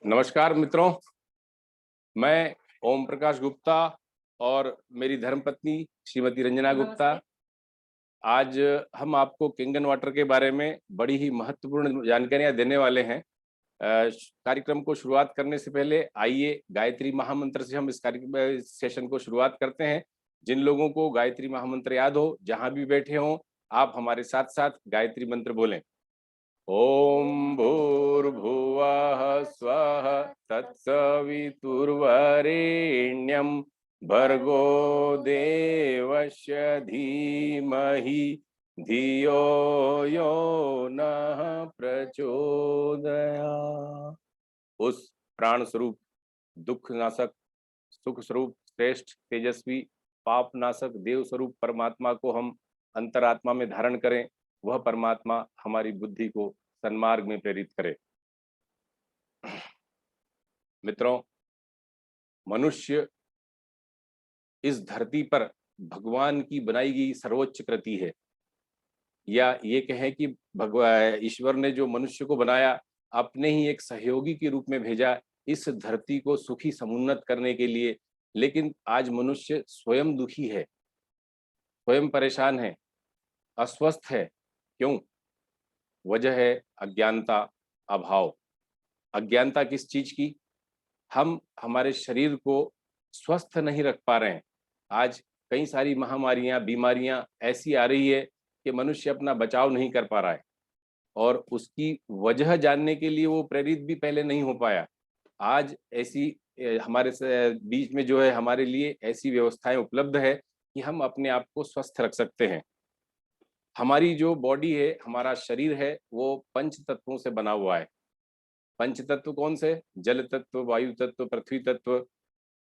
नमस्कार मित्रों, मैं ओम प्रकाश गुप्ता और मेरी धर्मपत्नी श्रीमती रंजना गुप्ता आज हम आपको किंगन वाटर के बारे में बड़ी ही महत्वपूर्ण जानकारियां देने वाले हैं। कार्यक्रम को शुरुआत करने से पहले आइए गायत्री महामंत्र से हम इस कार्यक्रम सेशन को शुरुआत करते हैं। जिन लोगों को गायत्री महामंत्र याद हो, जहां भी बैठे हों, आप हमारे साथ साथ गायत्री मंत्र बोलें। ओम भूर्भुवः स्वः तत्सवितुर्वरेण्यं भर्गो देवस्य धीमहि धियो यो नः प्रचोदयात्। उस प्राण स्वरूप, दुख नाशक, सुख स्वरूप, श्रेष्ठ, तेजस्वी, पाप नाशक, देव स्वरूप परमात्मा को हम अंतरात्मा में धारण करें। वह परमात्मा हमारी बुद्धि को सन्मार्ग में प्रेरित करे। मित्रों, मनुष्य इस धरती पर भगवान की बनाई गई सर्वोच्च कृति है, या ये कहें कि भगवान ईश्वर ने जो मनुष्य को बनाया अपने ही एक सहयोगी के रूप में भेजा इस धरती को सुखी समुन्नत करने के लिए। लेकिन आज मनुष्य स्वयं दुखी है, स्वयं परेशान है, अस्वस्थ है। क्यों? वजह है अज्ञानता, अभाव। अज्ञानता किस चीज की? हम हमारे शरीर को स्वस्थ नहीं रख पा रहे हैं। आज कई सारी महामारियां, बीमारियां ऐसी आ रही है कि मनुष्य अपना बचाव नहीं कर पा रहा है, और उसकी वजह जानने के लिए वो प्रेरित भी पहले नहीं हो पाया। आज ऐसी हमारे बीच में जो है, हमारे लिए ऐसी व्यवस्थाएं उपलब्ध है कि हम अपने आप को स्वस्थ रख सकते हैं। हमारी जो बॉडी है, हमारा शरीर है, वो पंच तत्वों से बना हुआ है। पंच तत्व कौन से? जल तत्व, वायु तत्व, पृथ्वी तत्व,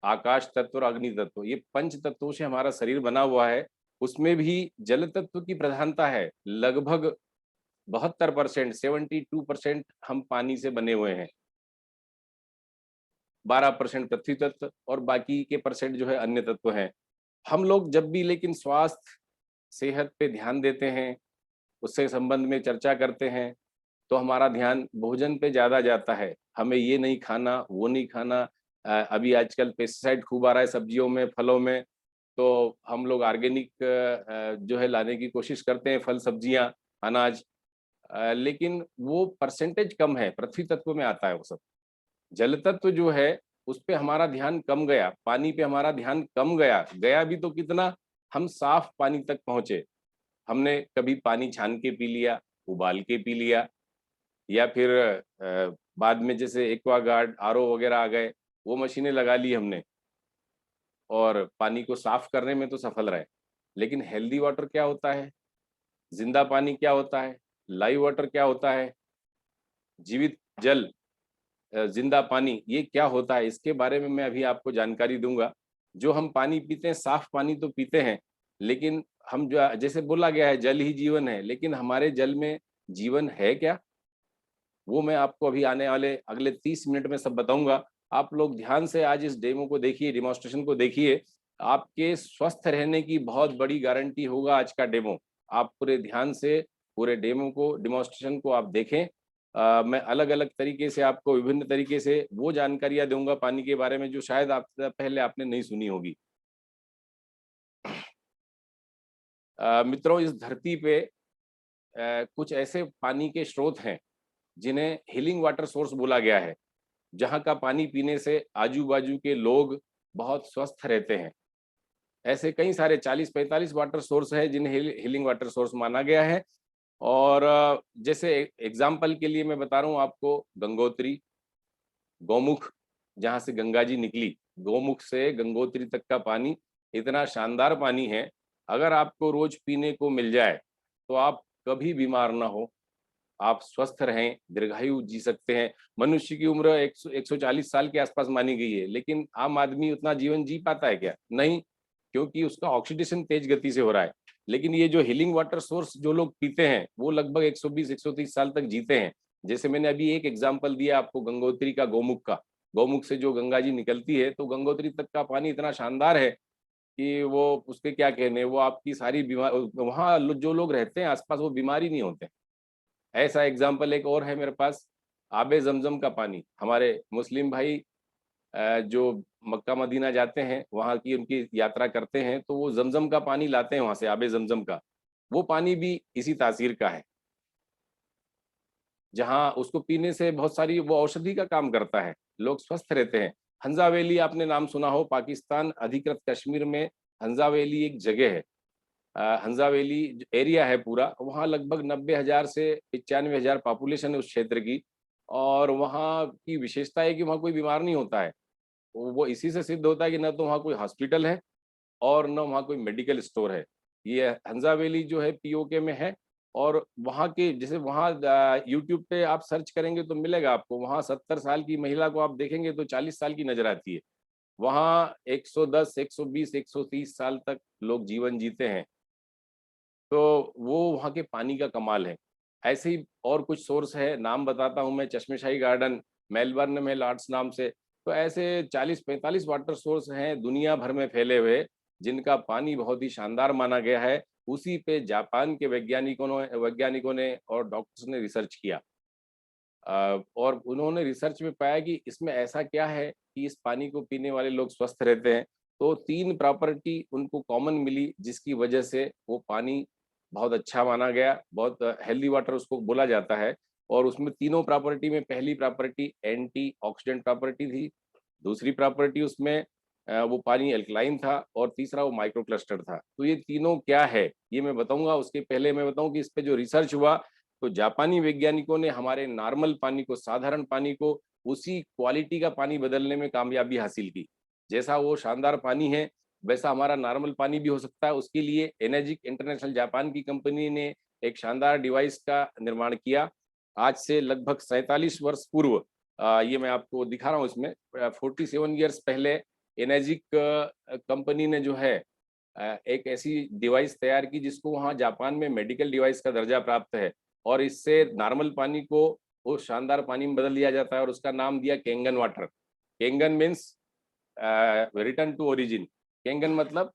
आकाश तत्व और अग्नि तत्व। ये पंच तत्वों से हमारा शरीर बना हुआ है। उसमें भी जल तत्व की प्रधानता है। लगभग 72%, 72% हम पानी से बने हुए हैं। 12% पृथ्वी तत्व और बाकी के परसेंट जो है अन्य तत्व हैं। हम लोग जब भी लेकिन स्वास्थ्य, सेहत पे ध्यान देते हैं, उससे संबंध में चर्चा करते हैं, तो हमारा ध्यान भोजन पे ज्यादा जाता है। हमें ये नहीं खाना, वो नहीं खाना। अभी आजकल पेस्टिसाइड खूब आ रहा है सब्जियों में, फलों में, तो हम लोग ऑर्गेनिक जो है लाने की कोशिश करते हैं, फल, सब्जियां, अनाज। लेकिन वो परसेंटेज कम है, पृथ्वी तत्व में आता है वो सब। जल तत्व जो है उस पे हमारा ध्यान कम गया, पानी पे हमारा ध्यान कम गया। गया भी तो कितना? हम साफ पानी तक पहुंचे। हमने कभी पानी छान के पी लिया, उबाल के पी लिया, या फिर बाद में जैसे एक्वागार्ड, आरओ वगैरह आ गए, वो मशीनें लगा ली हमने और पानी को साफ करने में तो सफल रहे। लेकिन हेल्दी वाटर क्या होता है? जिंदा पानी क्या होता है? लाइव वाटर क्या होता है? जीवित जल, जिंदा पानी, ये क्या होता है? इसके बारे में मैं अभी आपको जानकारी दूंगा। जो हम पानी पीते हैं, साफ पानी तो पीते हैं, लेकिन हम जो, जैसे बोला गया है जल ही जीवन है, लेकिन हमारे जल में जीवन है क्या? वो मैं आपको अभी आने वाले अगले 30 मिनट में सब बताऊंगा। आप लोग ध्यान से आज इस डेमो को देखिए, डेमोन्स्ट्रेशन को देखिए। आपके स्वस्थ रहने की बहुत बड़ी गारंटी होगा आज का डेमो। आप पूरे ध्यान से पूरे डेमो को, डेमोन्स्ट्रेशन को आप देखें। मैं अलग अलग तरीके से आपको विभिन्न तरीके से वो जानकारियां दूंगा पानी के बारे में जो शायद आप पहले आपने नहीं सुनी होगी। मित्रों, इस धरती पे कुछ ऐसे पानी के स्रोत हैं जिन्हें हीलिंग वाटर सोर्स बोला गया है, जहाँ का पानी पीने से आजू बाजू के लोग बहुत स्वस्थ रहते हैं। ऐसे कई सारे 40-45 वाटर सोर्स है जिन्हें हीलिंग वाटर सोर्स माना गया है। और जैसे एग्जाम्पल के लिए मैं बता रहा हूँ आपको, गंगोत्री, गौमुख, जहाँ से गंगा जी निकली, गौमुख से गंगोत्री तक का पानी इतना शानदार पानी है। अगर आपको रोज पीने को मिल जाए तो आप कभी बीमार ना हो, आप स्वस्थ रहें, दीर्घायु जी सकते हैं। मनुष्य की उम्र 140 साल के आसपास मानी गई है, लेकिन आम आदमी उतना जीवन जी पाता है क्या? नहीं, क्योंकि उसका ऑक्सीडेशन तेज गति से हो रहा है। लेकिन ये जो हीलिंग वाटर सोर्स जो लोग पीते हैं, वो लगभग 120-130 साल तक जीते हैं। जैसे मैंने अभी एक एग्जाम्पल दिया आपको गंगोत्री का, गौमुख का। गौमुख से जो गंगा जी निकलती है, तो गंगोत्री तक का पानी इतना शानदार है कि वो, उसके क्या कहने, वो आपकी सारी बीमार, वहाँ जो लोग रहते हैं आसपास, वो बीमारी नहीं होते। ऐसा एग्जाम्पल एक और है मेरे पास, आबे जमजम का पानी। हमारे मुस्लिम भाई जो मक्का मदीना जाते हैं, वहाँ की उनकी यात्रा करते हैं, तो वो जमजम का पानी लाते हैं वहाँ से, आबे जमजम का। वो पानी भी इसी तासीर का है, जहाँ उसको पीने से बहुत सारी वो औषधि का काम करता है, लोग स्वस्थ रहते हैं। हंजा वैली आपने नाम सुना हो, पाकिस्तान अधिकृत कश्मीर में हंजा वैली एक जगह है। हंजा वैली एरिया है पूरा, वहाँ लगभग 90,000 से 95,000 पॉपुलेशन है उस क्षेत्र की। और वहाँ की विशेषता है कि वहाँ कोई बीमार नहीं होता है। वो इसी से सिद्ध होता है कि न तो वहाँ कोई हॉस्पिटल है और न वहाँ कोई मेडिकल स्टोर है। ये हंजा वैली जो है पीओके में है। और वहाँ के जैसे वहाँ यूट्यूब पे आप सर्च करेंगे तो मिलेगा आपको, वहाँ 70 साल की महिला को आप देखेंगे तो 40 साल की नजर आती है। वहाँ 110, 120, 130 साल तक लोग जीवन जीते हैं। तो वो वहाँ के पानी का कमाल है। ऐसे ही और कुछ सोर्स है, नाम बताता हूँ मैं, चश्मेशाही गार्डन, मेलबर्न में लॉर्ड्स नाम से। तो ऐसे 40-45 वाटर सोर्स हैं दुनिया भर में फैले हुए, जिनका पानी बहुत ही शानदार माना गया है। उसी पे जापान के वैज्ञानिकों ने और डॉक्टर्स ने रिसर्च किया। और उन्होंने रिसर्च में पाया कि इसमें ऐसा क्या है कि इस पानी को पीने वाले लोग स्वस्थ रहते हैं। तो 3 प्रॉपर्टी उनको कॉमन मिली, जिसकी वजह से वो पानी बहुत अच्छा माना गया, बहुत हेल्दी वाटर उसको बोला जाता है। और उसमें तीनों प्रॉपर्टी में पहली प्रॉपर्टी एंटीऑक्सीडेंट प्रॉपर्टी थी, दूसरी प्रॉपर्टी उसमें वो पानी अल्कलाइन था, और तीसरा वो माइक्रो क्लस्टर था। तो ये तीनों क्या है ये मैं बताऊंगा। उसके पहले मैं बताऊं कि इस पे जो रिसर्च हुआ, तो जापानी वैज्ञानिकों ने हमारे नॉर्मल पानी को, साधारण पानी को, उसी क्वालिटी का पानी बदलने में कामयाबी हासिल की। जैसा वो शानदार पानी है, वैसा हमारा नॉर्मल पानी भी हो सकता है। उसके लिए एनर्जिक इंटरनेशनल जापान की कंपनी ने एक शानदार डिवाइस का निर्माण किया। आज से लगभग 47 वर्ष पूर्व, ये मैं आपको दिखा रहा हूँ इसमें, 47 ईयर्स पहले एनर्जिक कंपनी ने जो है एक ऐसी डिवाइस तैयार की जिसको वहाँ जापान में मेडिकल डिवाइस का दर्जा प्राप्त है। और इससे नॉर्मल पानी को वो शानदार पानी में बदल दिया जाता है, और उसका नाम दिया Kangen water. Kangen means return to origin. Kangen मतलब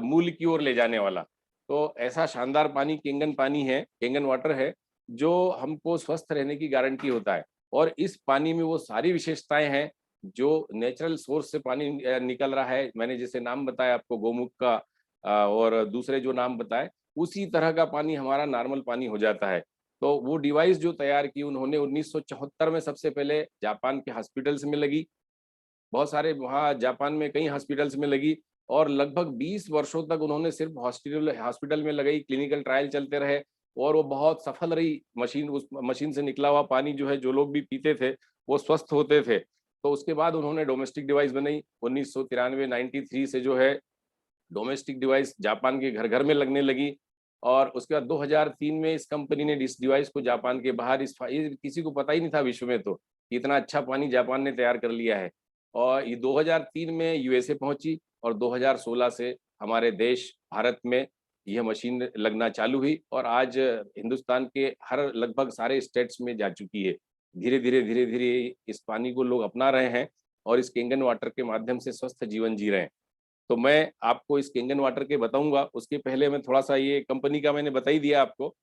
मूल की ओर ले जाने वाला। तो ऐसा शानदार पानी केंगन पानी है, केंगन वाटर है, जो हमको स्वस्थ रहने की गारंटी होता है। और इस पानी में वो सारी विशेषताएं हैं जो नेचुरल सोर्स से पानी निकल रहा है। मैंने जैसे नाम बताया आपको गोमुख का, और दूसरे जो नाम बताए, उसी तरह का पानी हमारा नॉर्मल पानी हो जाता है। तो वो डिवाइस जो तैयार की उन्होंने 1974 में सबसे पहले जापान के हॉस्पिटल्स में लगी। बहुत सारे वहाँ जापान में कई हॉस्पिटल्स में लगी, और लगभग 20 वर्षों तक उन्होंने सिर्फ हॉस्पिटल हॉस्पिटल में लगाई, क्लिनिकल ट्रायल चलते रहे। और वो बहुत सफल रही मशीन। उस मशीन से निकला हुआ पानी जो है, जो लोग भी पीते थे वो स्वस्थ होते थे। तो उसके बाद उन्होंने डोमेस्टिक डिवाइस बनाई 1993 93 से, जो है डोमेस्टिक डिवाइस जापान के घर घर में लगने लगी। और उसके बाद 2003 में इस कंपनी ने इस डिवाइस को जापान के बाहर, ये किसी को पता ही नहीं था विश्व में, तो कि इतना अच्छा पानी जापान ने तैयार कर लिया है। और ये 2003 में यूएसए पहुंची, और 2016 से हमारे देश भारत में यह मशीन लगना चालू हुई, और आज हिंदुस्तान के हर लगभग सारे स्टेट्स में जा चुकी है। धीरे धीरे इस पानी को लोग अपना रहे हैं, और इस केंगन वाटर के माध्यम से स्वस्थ जीवन जी रहे हैं। तो मैं आपको इस केंगन वाटर के बताऊंगा, उसके पहले मैं थोड़ा सा, ये कंपनी का मैंने बता ही दिया आपको।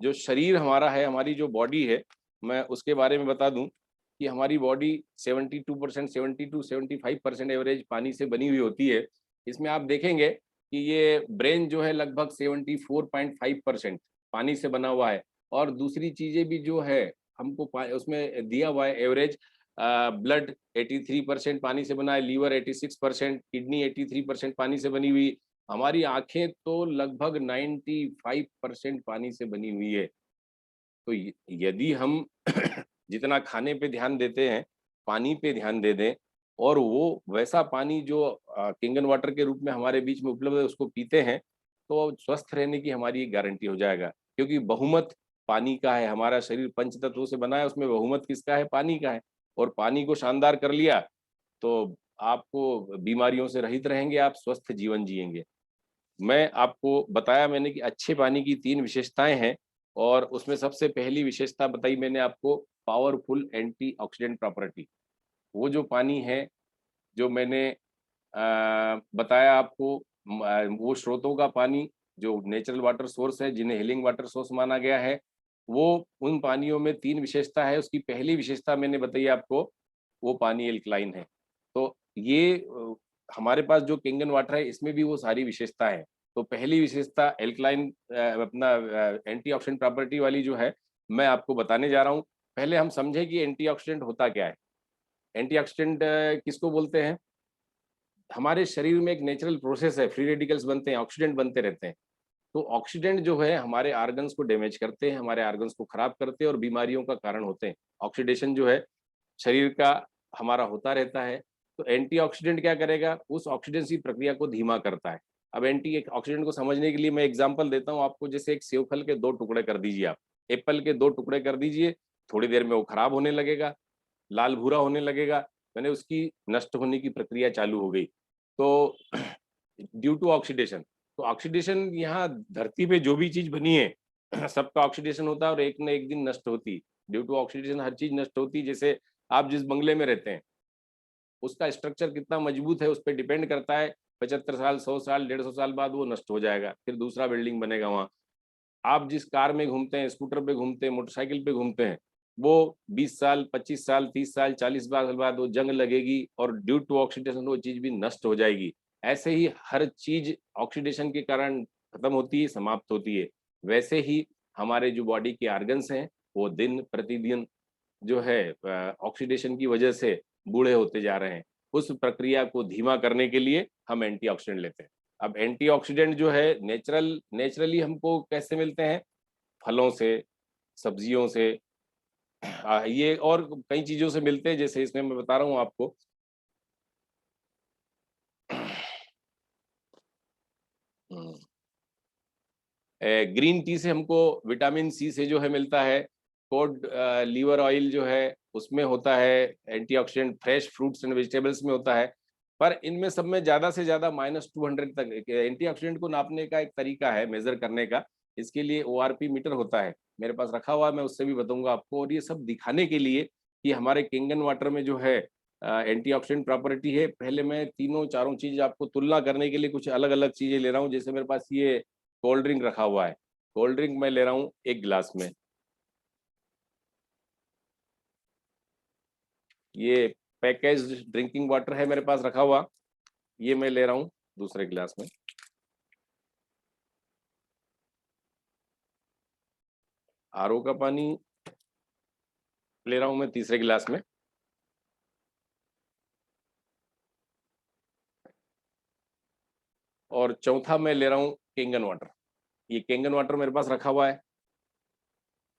जो शरीर हमारा है, हमारी जो बॉडी है, मैं उसके बारे में बता दूं कि हमारी बॉडी 72%, 72 से 75% एवरेज पानी से बनी हुई होती है। इसमें आप देखेंगे कि ये ब्रेन जो है लगभग 74.5% पानी से बना हुआ है। और दूसरी चीजें भी जो है हमको उसमें दिया हुआ है एवरेज। ब्लड 83% पानी से बना है, लीवर 86%, किडनी 83% पानी से बनी हुई, हमारी आंखें तो लगभग 95% पानी से बनी हुई है। तो यदि हम जितना खाने पे ध्यान देते हैं, पानी पे ध्यान दे दें, और वो वैसा पानी जो किंगन वाटर के रूप में हमारे बीच में उपलब्ध है उसको पीते हैं, तो स्वस्थ रहने की हमारी गारंटी हो जाएगा। क्योंकि बहुमत पानी का है, हमारा शरीर पंच तत्वों से बना है, उसमें बहुमत किसका है? पानी का है। और पानी को शानदार कर लिया तो आपको बीमारियों से रहित रहेंगे, आप स्वस्थ जीवन जिएंगे। मैं आपको बताया मैंने कि अच्छे पानी की 3 विशेषताएँ हैं, और उसमें सबसे पहली विशेषता बताई मैंने आपको, पावरफुल एंटीऑक्सीडेंट प्रॉपर्टी। वो जो पानी है, जो मैंने बताया आपको, वो स्रोतों का पानी जो नेचुरल वाटर सोर्स है, जिन्हें हीलिंग वाटर सोर्स माना गया है, वो उन पानियों में 3 विशेषता है। उसकी पहली विशेषता मैंने बताई आपको, वो पानी एल्कलाइन है। तो ये हमारे पास जो किंगन वाटर है, इसमें भी वो सारी विशेषता है। तो पहली विशेषता एल्कलाइन अपना एंटीऑक्सीडेंट प्रॉपर्टी वाली जो है, मैं आपको बताने जा रहा हूँ। पहले हम समझें कि एंटीऑक्सीडेंट होता क्या है? एंटीऑक्सीडेंट किसको बोलते हैं? हमारे शरीर में एक नेचुरल प्रोसेस है, फ्री रेडिकल्स बनते हैं, ऑक्सीडेंट बनते रहते हैं। तो ऑक्सीडेंट जो है हमारे ऑर्गन्स को डैमेज करते हैं, हमारे ऑर्गन्स को खराब करते हैं और बीमारियों का कारण होते हैं। ऑक्सीडेशन जो है शरीर का हमारा होता रहता है। तो एंटीऑक्सीडेंट क्या करेगा? उस ऑक्सीडेशन की प्रक्रिया को धीमा करता है। अब एंटी ऑक्सीडेंट को समझने के लिए मैं एग्जांपल देता हूँ आपको। जैसे एक सेब फल के 2 टुकड़े कर दीजिए आप, एप्पल के 2 टुकड़े कर दीजिए, थोड़ी देर में वो खराब होने लगेगा, लाल भूरा होने लगेगा, मैंने उसकी नष्ट होने की प्रक्रिया चालू हो गई। तो ड्यू टू ऑक्सीडेशन। तो ऑक्सीडेशन यहाँ धरती पे जो भी चीज बनी है सबका ऑक्सीडेशन होता है और एक न एक दिन नष्ट होती। ड्यू टू ऑक्सीडेशन हर चीज नष्ट होती। जैसे आप जिस बंगले में रहते हैं, उसका स्ट्रक्चर कितना मजबूत है उस पर डिपेंड करता है। 75 साल, 100 साल, 150 साल बाद वो नष्ट हो जाएगा, फिर दूसरा बिल्डिंग बनेगा वहाँ। आप जिस कार में घूमते हैं, स्कूटर पे घूमते हैं, मोटरसाइकिल पे घूमते हैं, वो 20 साल, 25 साल, 30 साल, 40 साल बाद वो जंग लगेगी और ड्यू टू ऑक्सीडेशन वो चीज भी नष्ट हो जाएगी। ऐसे ही हर चीज ऑक्सीडेशन के कारण खत्म होती है, समाप्त होती है। वैसे ही हमारे जो बॉडी के ऑर्गन्स हैं, वो दिन प्रतिदिन जो है ऑक्सीडेशन की वजह से बूढ़े होते जा रहे हैं। उस प्रक्रिया को धीमा करने के लिए हम एंटीऑक्सीडेंट लेते हैं। अब एंटीऑक्सीडेंट जो है नेचुरली हमको कैसे मिलते हैं? फलों से, सब्जियों से, ये और कई चीज़ों से मिलते हैं, जैसे इसमें मैं बता रहा हूँ आपको। हुँ। ग्रीन टी से हमको विटामिन सी से जो है मिलता है। कोड लीवर ऑयल जो है उसमें होता है antioxidant, fresh fruits and vegetables में होता है। पर इनमें सब में ज़्यादा से ज़्यादा -200 तक एंटीऑक्सीडेंट को नापने का एक तरीका है मेज़र करने का। इसके लिए ओआरपी मीटर होता है, मेरे पास रखा हुआ है, मैं उससे भी बताऊँगा आपको। और ये सब दिखाने के लिए कि हमारे किंगन वाटर में जो है एंटीऑक्सीडेंट प्रॉपर्टी है। पहले मैं तीनों चारों चीज़ आपको तुलना करने के लिए कुछ अलग-अलग चीज़ें ले रहा हूँ। जैसे मेरे पास ये कोल्ड ड्रिंक रखा हुआ है। कोल्ड ड्रिंक मैं ले रहा हूँ 1 गिलास में। ये पैकेज्ड ड्रिंकिंग वाटर है मेरे पास रखा हुआ, ये मैं ले रहा हूँ दूसरे गिलास में। आरओ का पानी ले रहा हूँ मैं तीसरे गिलास में। और चौथा मैं ले रहा हूँ केंगन वाटर। ये केंगन वाटर मेरे पास रखा हुआ है।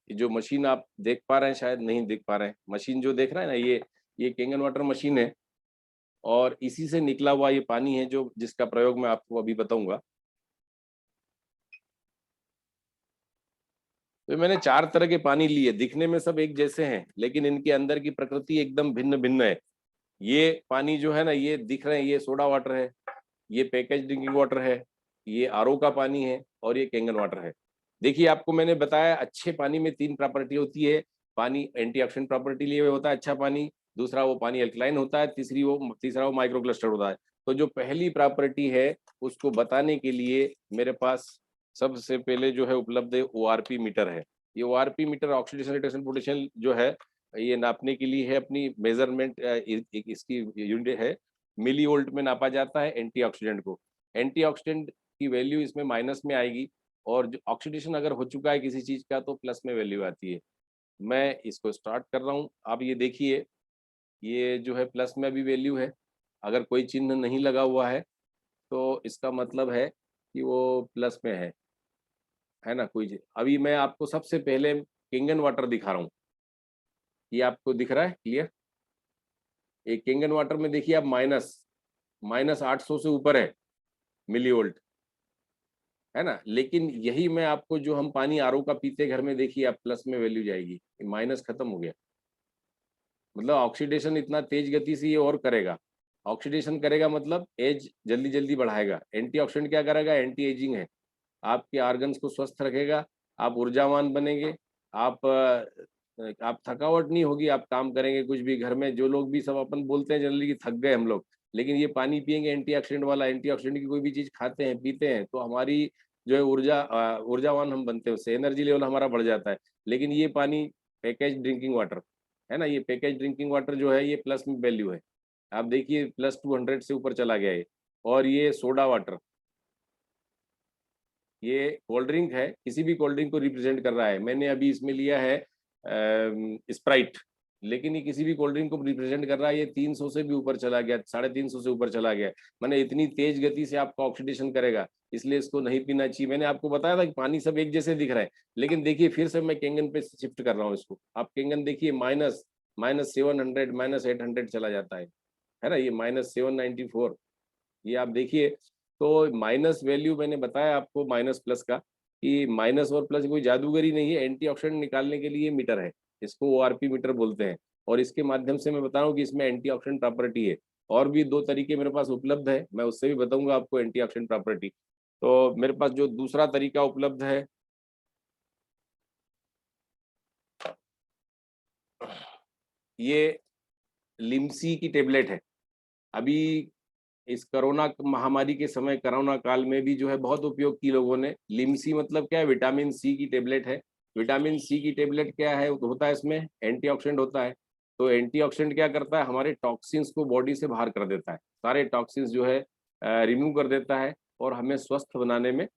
ये जो मशीन आप देख पा रहे हैं, शायद नहीं देख पा रहे हैं। मशीन जो देख रहे हैं ना, ये केंगन वाटर मशीन है और इसी से निकला हुआ ये पानी है जो जिसका प्रयोग मैं आपको अभी बताऊँगा। तो मैंने 4 तरह के पानी लिए, दिखने में सब एक जैसे हैं, लेकिन इनके अंदर की प्रकृति एकदम भिन्न-भिन्न है। ये पानी जो है ना, ये दिख रहे हैं, ये सोडा वाटर है, ये पैकेज ड्रिंकिंग वाटर है, ये आरओ का पानी है और ये केंगन वाटर है। देखिए, आपको मैंने बताया अच्छे पानी में 3 प्रॉपर्टी होती है। पानी एंटीऑक्सीडेंट प्रॉपर्टी लिए हुए होता है अच्छा पानी, दूसरा वो पानी अल्कलाइन होता है, तीसरा वो माइक्रो क्लस्टर होता है। तो जो पहली प्रॉपर्टी है, उसको बताने के लिए मेरे पास सबसे पहले जो है उपलब्ध है ओआरपी मीटर है। ये ORP meter oxidation reduction potential जो है, ये नापने के लिए है अपनी मेज़रमेंट इसकी यूनिट है। मिली वोल्ट में नापा जाता है एंटीऑक्सीडेंट को। एंटीऑक्सीडेंट की वैल्यू इसमें माइनस में आएगी और जो ऑक्सीडेशन अगर हो चुका है किसी चीज़ का तो प्लस में वैल्यू आती है। मैं इसको स्टार्ट कर रहा हूँ, आप ये देखिए, ये जो है प्लस में अभी वैल्यू है। अगर कोई चिन्ह नहीं लगा हुआ है, तो इसका मतलब है कि वो प्लस में है ना? कोई चीज़ अभी मैं आपको सबसे पहले किंगन वाटर दिखा रहा हूँ। ये आपको दिख रहा है क्लियर? ये किंगन वाटर में देखिए आप -800 से ऊपर है मिलीवोल्ट, है ना? लेकिन यही मैं आपको जो हम पानी आरओ का पीते घर में देखिए आप प्लस में वैल्यू जाएगी, माइनस खत्म हो गया। मतलब ऑक्सीडेशन इतना तेज गति से ये और करेगा। ऑक्सीडेशन करेगा मतलब एज जल्दी-जल्दी बढ़ाएगा। एंटीऑक्सीडेंट क्या करेगा? एंटी एजिंग है। आपके ऑर्गन्स को स्वस्थ रखेगा, आप ऊर्जावान बनेंगे, आप थकावट नहीं होगी, आप काम करेंगे कुछ भी घर में जो लोग भी सब अपन बोलते हैं जनरली कि थक गए हम लोग, लेकिन ये पानी पिएँगे एंटीऑक्सीडेंट वाला, एंटीऑक्सीडेंट की कोई भी चीज़ खाते हैं, पीते हैं, तो हमारी जो है ऊर्जावान हम बनते हैं, उससे एनर्जी लेवल हमारा बढ़ जाता है। लेकिन ये पानी पैकेज ड्रिंकिंग वाटर है ना, ये पैकेज ड्रिंकिंग वाटर जो है ये प्लस में वैल्यू है। आप देखिए +200 से ऊपर चला गया है। और ये सोडा वाटर, ये कोल्ड ड्रिंक है, किसी भी कोल्ड ड्रिंक को रिप्रेजेंट कर रहा है। मैंने अभी इसमें लिया है स्प्राइट, लेकिन ये किसी भी कोल्ड ड्रिंक को रिप्रेजेंट कर रहा है। ये 300 से भी ऊपर चला गया, 350 से ऊपर चला गया। मैंने इतनी तेज गति से आपका ऑक्सीडेशन करेगा, इसलिए इसको नहीं पीना चाहिए। मैंने आपको बताया था कि पानी सब एक जैसे दिख रहा है, लेकिन देखिए फिर से मैं केंगन पे शिफ्ट कर रहा हूँ इसको। आप केंगन देखिए -700 -800 चला जाता है ना, ये -794, ये आप देखिए। तो माइनस वैल्यू मैंने बताया आपको माइनस प्लस का, कि माइनस और प्लस कोई जादूगरी नहीं है, एंटीऑक्सीडेंट निकालने के लिए मीटर है, इसको ओआरपी मीटर बोलते हैं। और इसके माध्यम से मैं बता रहा हूँ कि इसमें एंटीऑक्सीडेंट प्रॉपर्टी है। और भी 2 तरीके मेरे पास उपलब्ध है, मैं उससे भी बताऊंगा आपको एंटीऑक्सीडेंट प्रॉपर्टी। तो मेरे पास जो दूसरा तरीका उपलब्ध है, ये लिमसी की टेबलेट है। अभी इस कोरोना महामारी के समय, कोरोना काल में भी जो है बहुत उपयोग की लोगों ने। लिमसी मतलब क्या है, विटामिन सी की टेबलेट है। विटामिन सी की टेबलेट क्या है, होता है इसमें एंटीऑक्सीडेंट होता है। तो एंटीऑक्सीडेंट क्या करता है, हमारे टॉक्सिन्स को बॉडी से बाहर कर देता है, सारे टॉक्सिन्स जो है रिमूव कर देता है, और हमें स्वस्थ बनाने में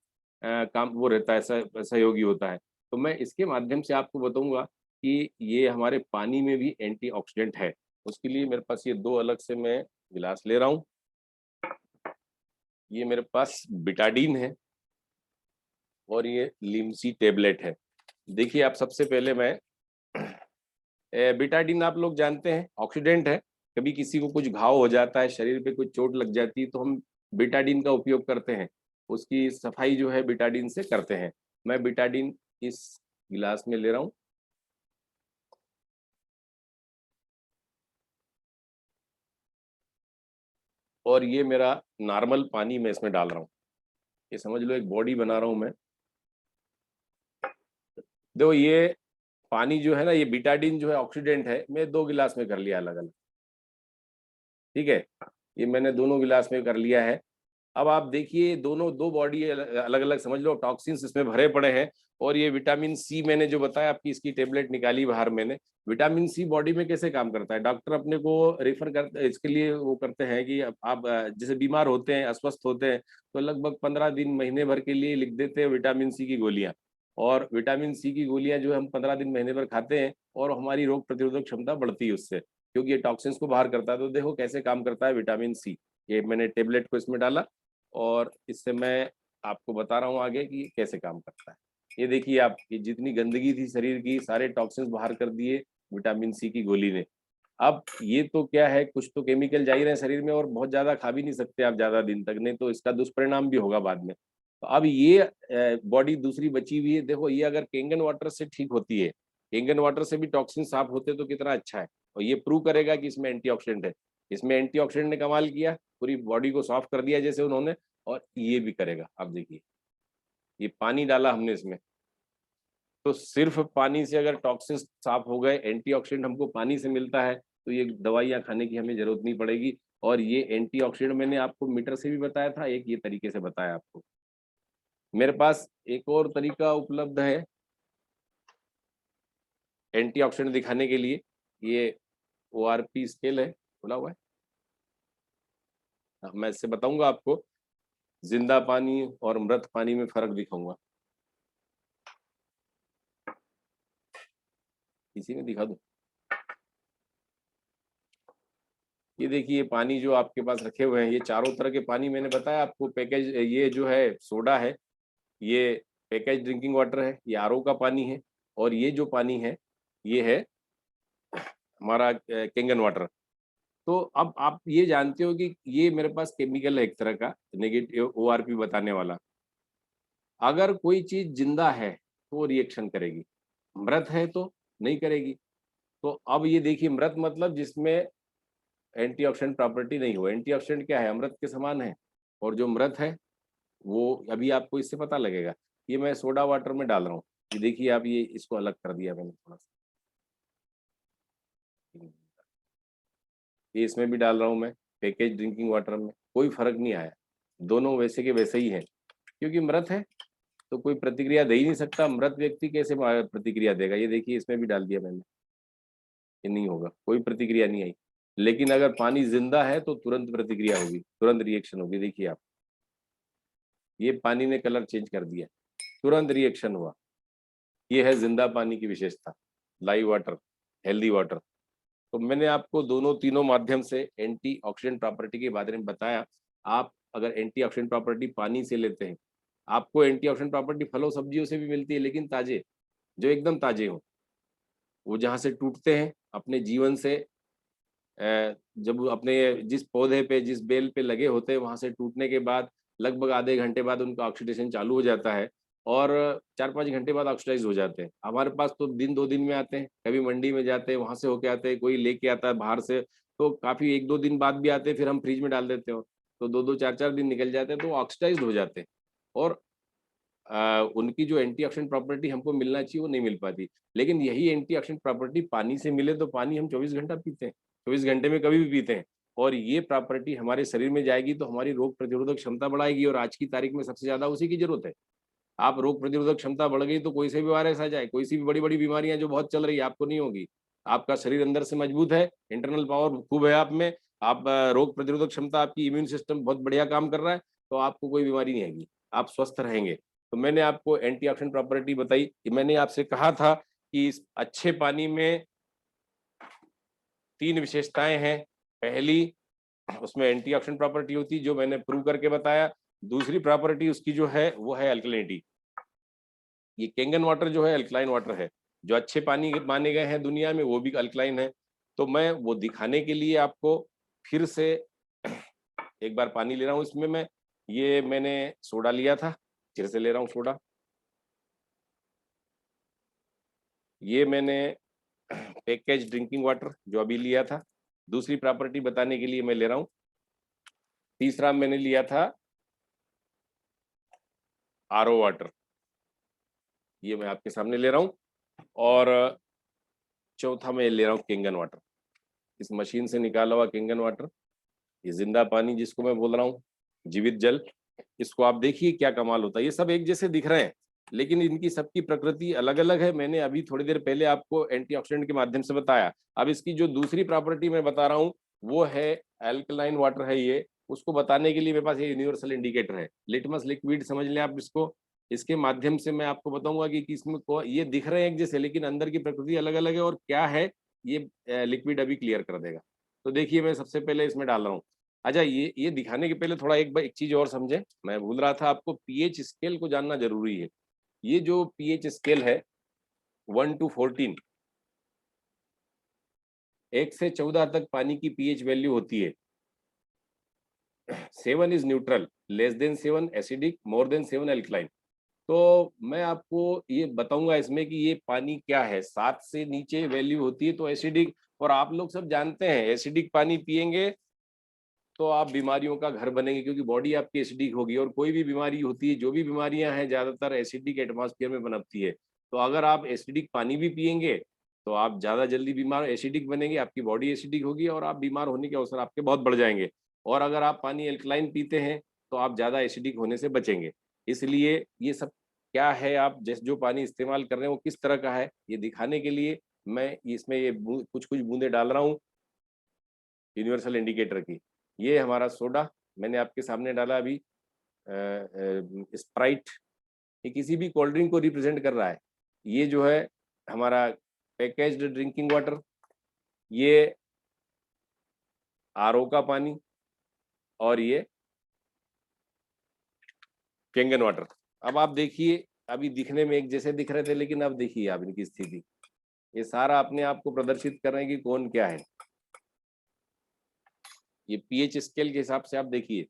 काम वो रहता है, सहयोगी होता है। तो मैं इसके माध्यम से आपको बताऊंगा कि ये हमारे पानी में भी एंटीऑक्सीडेंट है। उसके लिए मेरे पास ये 2 अलग से मैं गिलास ले रहा हूँ। ये मेरे पास बिटाडीन है और ये लिमसी टेबलेट है। देखिए आप, सबसे पहले मैं बिटाडीन आप लोग जानते हैं ऑक्सीडेंट है। कभी किसी को कुछ घाव हो जाता है, शरीर पे कुछ चोट लग जाती है, तो हम बिटाडीन का उपयोग करते हैं, उसकी सफाई जो है बिटाडीन से करते हैं। मैं बिटाडीन इस गिलास में ले रहा हूँ, और ये मेरा नॉर्मल पानी मैं इसमें डाल रहा हूँ। ये समझ लो एक बॉडी बना रहा हूँ मैं। देखो ये पानी जो है ना, ये बिटाडीन जो है ऑक्सीडेंट है, मैं 2 गिलास में कर लिया अलग अलग। ठीक है, ये मैंने दोनों गिलास में कर लिया है। अब आप देखिए, दोनों 2 बॉडी अलग अलग समझ लो, टॉक्सिन्स इसमें भरे पड़े हैं। और ये विटामिन सी मैंने जो बताया आपकी, इसकी टेबलेट निकाली बाहर मैंने। विटामिन सी बॉडी में कैसे काम करता है, डॉक्टर अपने को रेफर करते इसके लिए वो करते हैं कि आप जैसे बीमार होते हैं, अस्वस्थ होते हैं, तो लगभग 15 दिन महीने भर के लिए लिख देते हैं विटामिन सी की गोलियां। और विटामिन सी की गोलियां जो हम 15 दिन महीने भर खाते हैं, और हमारी रोग प्रतिरोधक क्षमता बढ़ती है उससे, क्योंकि ये टॉक्सिन्स को बाहर करता है। तो देखो कैसे काम करता है विटामिन सी। ये मैंने टेबलेट को इसमें डाला, और इससे मैं आपको बता रहा हूँ आगे कि कैसे काम करता है। ये देखिए आप, ये जितनी गंदगी थी शरीर की, सारे टॉक्सिन्स बाहर कर दिए विटामिन सी की गोली ने। अब ये तो क्या है, कुछ तो केमिकल जा ही रहे हैं शरीर में, और बहुत ज्यादा खा भी नहीं सकते आप ज्यादा दिन तक, नहीं तो इसका दुष्परिणाम भी होगा बाद में। तो अब ये बॉडी दूसरी बची हुई है। देखो ये अगर केंगन वाटर से ठीक होती है, केंगन वाटर से भी टॉक्सिन साफ होते, तो कितना अच्छा है। और ये प्रूव करेगा कि इसमें एंटीऑक्सीडेंट है। इसमें एंटीऑक्सीडेंट ने कमाल किया, पूरी बॉडी को सॉफ्ट कर दिया जैसे उन्होंने। और ये भी करेगा। आप देखिए, ये पानी डाला हमने इसमें, तो सिर्फ पानी से अगर टॉक्सिन साफ हो गए, एंटीऑक्सीडेंट हमको पानी से मिलता है, तो ये दवाइयाँ खाने की हमें जरूरत नहीं पड़ेगी। और ये एंटीऑक्सीडेंट मैंने आपको मीटर से भी बताया था, एक ये तरीके से बताया आपको। मेरे पास एक और तरीका उपलब्ध है एंटीऑक्सीडेंट दिखाने के लिए। ये ओआरपी स्केल है, खुला हुआ है। मैं इससे बताऊंगा आपको, जिंदा पानी और मृत पानी में फर्क दिखाऊंगा। इसी में दिखा दूं। ये देखिए पानी जो आपके पास रखे हुए हैं, ये चारों तरह के पानी मैंने बताया आपको। पैकेज ये जो है सोडा है, ये पैकेज ड्रिंकिंग वाटर है, ये आरओ का पानी है। और ये जो पानी है, ये है हमारा केंगन वाटर। तो अब आप ये जानते हो कि ये मेरे पास केमिकल है एक तरह का, नेगेटिव ओआरपी बताने वाला। अगर कोई चीज जिंदा है तो रिएक्शन करेगी, मृत है तो नहीं करेगी। तो अब ये देखिए, मृत मतलब जिसमें एंटीऑक्सीडेंट प्रॉपर्टी नहीं हो। एंटीऑक्सीडेंट क्या है, अमृत के समान है। और जो मृत है वो अभी आपको इससे पता लगेगा। ये मैं सोडा वाटर में डाल रहा हूँ। ये देखिए आप, ये इसको अलग कर दिया मैंने थोड़ा सा, ये इसमें भी डाल रहा हूँ मैं, पैकेज ड्रिंकिंग वाटर में। कोई फर्क नहीं आया, दोनों वैसे के वैसे ही हैं, क्योंकि मृत है। तो कोई प्रतिक्रिया दे ही नहीं सकता। मृत व्यक्ति कैसे प्रतिक्रिया देगा? ये देखिए, इसमें भी डाल दिया मैंने, ये नहीं होगा, कोई प्रतिक्रिया नहीं आई। लेकिन अगर पानी जिंदा है तो तुरंत प्रतिक्रिया होगी, तुरंत रिएक्शन होगी। देखिए आप, ये पानी ने कलर चेंज कर दिया, तुरंत रिएक्शन हुआ। ये है जिंदा पानी की विशेषता, लाइव वाटर, हेल्दी वाटर। तो मैंने आपको दोनों तीनों माध्यम से एंटीऑक्सीडेंट प्रॉपर्टी के बारे में बताया। आप अगर एंटीऑक्सीडेंट प्रॉपर्टी पानी से लेते हैं, आपको एंटीऑक्सीडेंट प्रॉपर्टी फलों सब्जियों से भी मिलती है, लेकिन ताजे, जो एकदम ताजे हो, वो जहाँ से टूटते हैं अपने जीवन से, जब अपने जिस पौधे पे, जिस बेल पे लगे होते हैं, वहां से टूटने के बाद लगभग आधे घंटे बाद उनका ऑक्सीडेशन चालू हो जाता है और 4-5 घंटे बाद ऑक्सीडाइज हो जाते हैं। हमारे पास तो दिन 2 दिन में आते हैं, कभी मंडी में जाते हैं, वहां से होके आते हैं, कोई लेके आता है बाहर से, तो काफी 1-2 दिन बाद भी आते हैं, फिर हम फ्रिज में डाल देते हो, तो 2-2 4-4 दिन निकल जाते हैं, तो ऑक्सीडाइज हो जाते हैं। और उनकी जो एंटीऑक्सीडेंट प्रॉपर्टी हमको मिलना चाहिए वो नहीं मिल पाती। लेकिन यही एंटीऑक्सीडेंट प्रॉपर्टी पानी से मिले तो पानी हम 24 घंटा पीते हैं, 24 घंटे में कभी भी पीते हैं, और ये प्रॉपर्टी हमारे शरीर में जाएगी तो हमारी रोग प्रतिरोधक क्षमता बढ़ाएगी, और आज की तारीख में सबसे ज्यादा उसी की जरूरत है। आप रोग प्रतिरोधक क्षमता बढ़ गई तो कोई से भी वायरस आ जाए, कोई सी भी बड़ी बड़ी बीमारियां जो बहुत चल रही है आपको नहीं होगी। आपका शरीर अंदर से मजबूत है, इंटरनल पावर खूब है आप में, आप रोग प्रतिरोधक क्षमता, आपकी इम्यून सिस्टम बहुत बढ़िया काम कर रहा है, तो आपको कोई बीमारी नहीं आएगी, आप स्वस्थ रहेंगे। तो मैंने आपको एंटीऑक्सीडेंट प्रॉपर्टी बताई कि मैंने आपसे कहा था कि इस अच्छे पानी में 3 विशेषताएं हैं। पहली, उसमें एंटीऑक्सीडेंट प्रॉपर्टी होती है, जो मैंने प्रूव करके बताया। दूसरी प्रॉपर्टी उसकी जो है वो है अल्कलिनिटी। ये केंगन वाटर जो है अल्कलाइन वाटर है, जो अच्छे पानी माने गए हैं दुनिया में वो भी अल्कलाइन है। तो मैं वो दिखाने के लिए आपको फिर से एक बार पानी ले रहा हूँ। इसमें मैंने सोडा लिया था, फिर से ले रहा हूँ सोडा। ये मैंने पैकेज ड्रिंकिंग वाटर जो अभी लिया था। दूसरी प्रॉपर्टी बताने के लिए मैं ले रहा हूँ। तीसरा मैंने लिया था आरओ वाटर, ये मैं आपके सामने ले रहा हूँ। और चौथा मैं ले रहा हूँ केंगन वाटर, इस मशीन से निकाला हुआ केंगन वाटर, ये जिंदा पानी जिसको मैं बोल रहा हूँ, जीवित जल। इसको आप देखिए क्या कमाल होता है। ये सब एक जैसे दिख रहे हैं, लेकिन इनकी सबकी प्रकृति अलग अलग है। मैंने अभी थोड़ी देर पहले आपको एंटीऑक्सीडेंट के माध्यम से बताया। अब इसकी जो दूसरी प्रॉपर्टी मैं बता रहा हूँ वो है अल्कलाइन वाटर है। ये उसको बताने के लिए मेरे पास ये यूनिवर्सल इंडिकेटर है, लिटमस लिक्विड समझ लें आप इसको। इसके माध्यम से मैं आपको बताऊंगा कि इसमें ये दिख रहे हैं एक जैसे, लेकिन अंदर की प्रकृति अलग अलग है, और क्या है ये लिक्विड अभी क्लियर कर देगा। तो देखिए मैं सबसे पहले इसमें डाल रहा हूँ। अच्छा, ये दिखाने के पहले थोड़ा एक चीज और समझे, मैं भूल रहा था, आपको पीएच स्केल को जानना जरूरी है। ये जो पीएच स्केल है 1 to 14, 1 से 14 तक पानी की पीएच वैल्यू होती है। 7 is neutral, less than 7 acidic, more than 7 alkaline. तो मैं आपको ये बताऊंगा इसमें कि ये पानी क्या है। 7 से नीचे वैल्यू होती है तो एसिडिक, और आप लोग सब जानते हैं एसिडिक पानी पिएंगे तो आप बीमारियों का घर बनेंगे, क्योंकि बॉडी आपकी एसिडिक होगी। और कोई भी बीमारी होती है, जो भी बीमारियां हैं ज्यादातर एसिडिक एटमॉस्फेयर में पनपती है। तो अगर आप एसिडिक पानी भी पिएंगे तो आप ज्यादा जल्दी बीमार एसिडिक बनेंगे, आपकी बॉडी एसिडिक होगी और आप बीमार होने के अवसर आपके बहुत बढ़ जाएंगे। और अगर आप पानी एल्कलाइन पीते हैं तो आप ज्यादा एसिडिक होने से बचेंगे। इसलिए ये सब क्या है, आप जो पानी इस्तेमाल कर रहे हैं वो किस तरह का है, ये दिखाने के लिए मैं इसमें ये कुछ कुछ बूंदे डाल रहा हूँ यूनिवर्सल इंडिकेटर की। ये हमारा सोडा मैंने आपके सामने डाला अभी, स्प्राइट, ये किसी भी कोल्ड ड्रिंक को रिप्रेजेंट कर रहा है। ये जो है हमारा पैकेज्ड ड्रिंकिंग वाटर, ये आरओ का पानी, और ये केंगन वाटर। अब आप देखिए, अभी दिखने में एक जैसे दिख रहे थे, लेकिन अब देखिए आप इनकी स्थिति, ये सारा अपने आप को प्रदर्शित कर रहे हैं कि कौन क्या है। ये पीएच स्केल के हिसाब से आप देखिए,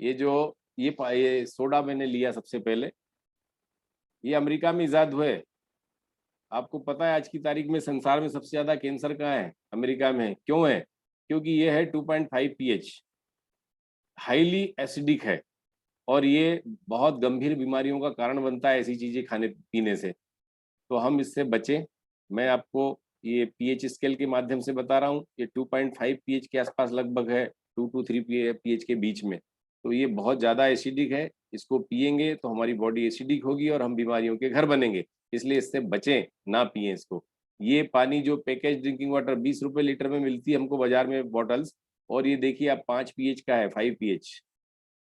ये जो ये सोडा मैंने लिया सबसे पहले, ये अमेरिका में इजाद हुए। आपको पता है आज की तारीख में संसार में सबसे ज्यादा कैंसर कहाँ है? अमेरिका में है। क्यों है? क्योंकि ये है 2.5 पीएच, हाईली एसिडिक है, और ये बहुत गंभीर बीमारियों का कारण बनता है ऐसी चीजें खाने पीने से। तो हम इससे बचें। मैं आपको ये पीएच स्केल के माध्यम से बता रहा हूँ, ये 2.5 पीएच के आसपास लगभग है, 2 to 3 पीएच के बीच में। तो ये बहुत ज़्यादा एसिडिक है, इसको पिएंगे तो हमारी बॉडी एसिडिक होगी और हम बीमारियों के घर बनेंगे, इसलिए इससे बचें, ना पिएं इसको। ये पानी जो पैकेज ड्रिंकिंग वाटर 20 रुपए लीटर में मिलती है हमको बाजार में बॉटल्स, और ये देखिए आप 5 पीएच का है, 5 पीएच।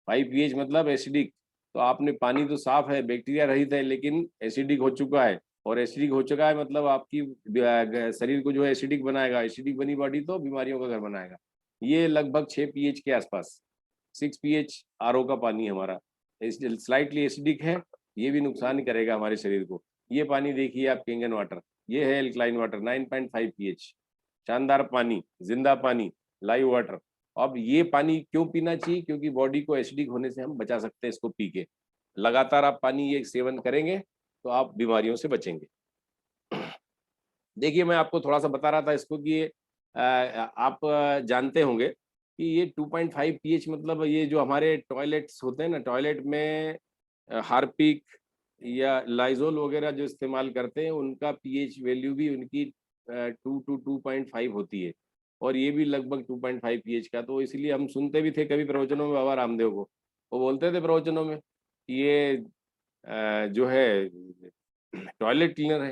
5 पीएच मतलब एसिडिक। तो आपने पानी तो साफ है, बैक्टीरिया रहित है, लेकिन एसिडिक हो चुका है। और एसिडिक हो चुका है मतलब आपकी शरीर को जो है एसिडिक बनाएगा, एसिडिक बनी बॉडी तो बीमारियों का घर बनाएगा। ये लगभग 6 पीएच के आसपास, 6 पीएच आरओ का पानी हमारा स्लाइटली एसिडिक है, ये भी नुकसान ही करेगा हमारे शरीर को। ये पानी देखिए आप, केंगन वाटर, ये है एल्कलाइन वाटर 9.5 पीएच, शानदार पानी, जिंदा पानी, लाइव वाटर। अब ये पानी क्यों पीना चाहिए? क्योंकि बॉडी को एसिडिक होने से हम बचा सकते हैं इसको पी के। लगातार आप पानी ये सेवन करेंगे तो आप बीमारियों से बचेंगे। देखिए मैं आपको थोड़ा सा बता रहा था इसको कि आप जानते होंगे कि ये 2.5 पीएच मतलब ये जो हमारे टॉयलेट्स होते हैं ना, टॉयलेट में हार्पिक या लाइजोल वगैरह जो इस्तेमाल करते हैं उनका पीएच वैल्यू भी उनकी 2 टू 2.5 होती है, और ये भी लगभग 2.5 पीएच का। तो इसलिए हम सुनते भी थे कभी प्रवचनों में बाबा रामदेव को, वो बोलते थे प्रवचनों में कि ये जो है टॉयलेट क्लीनर है।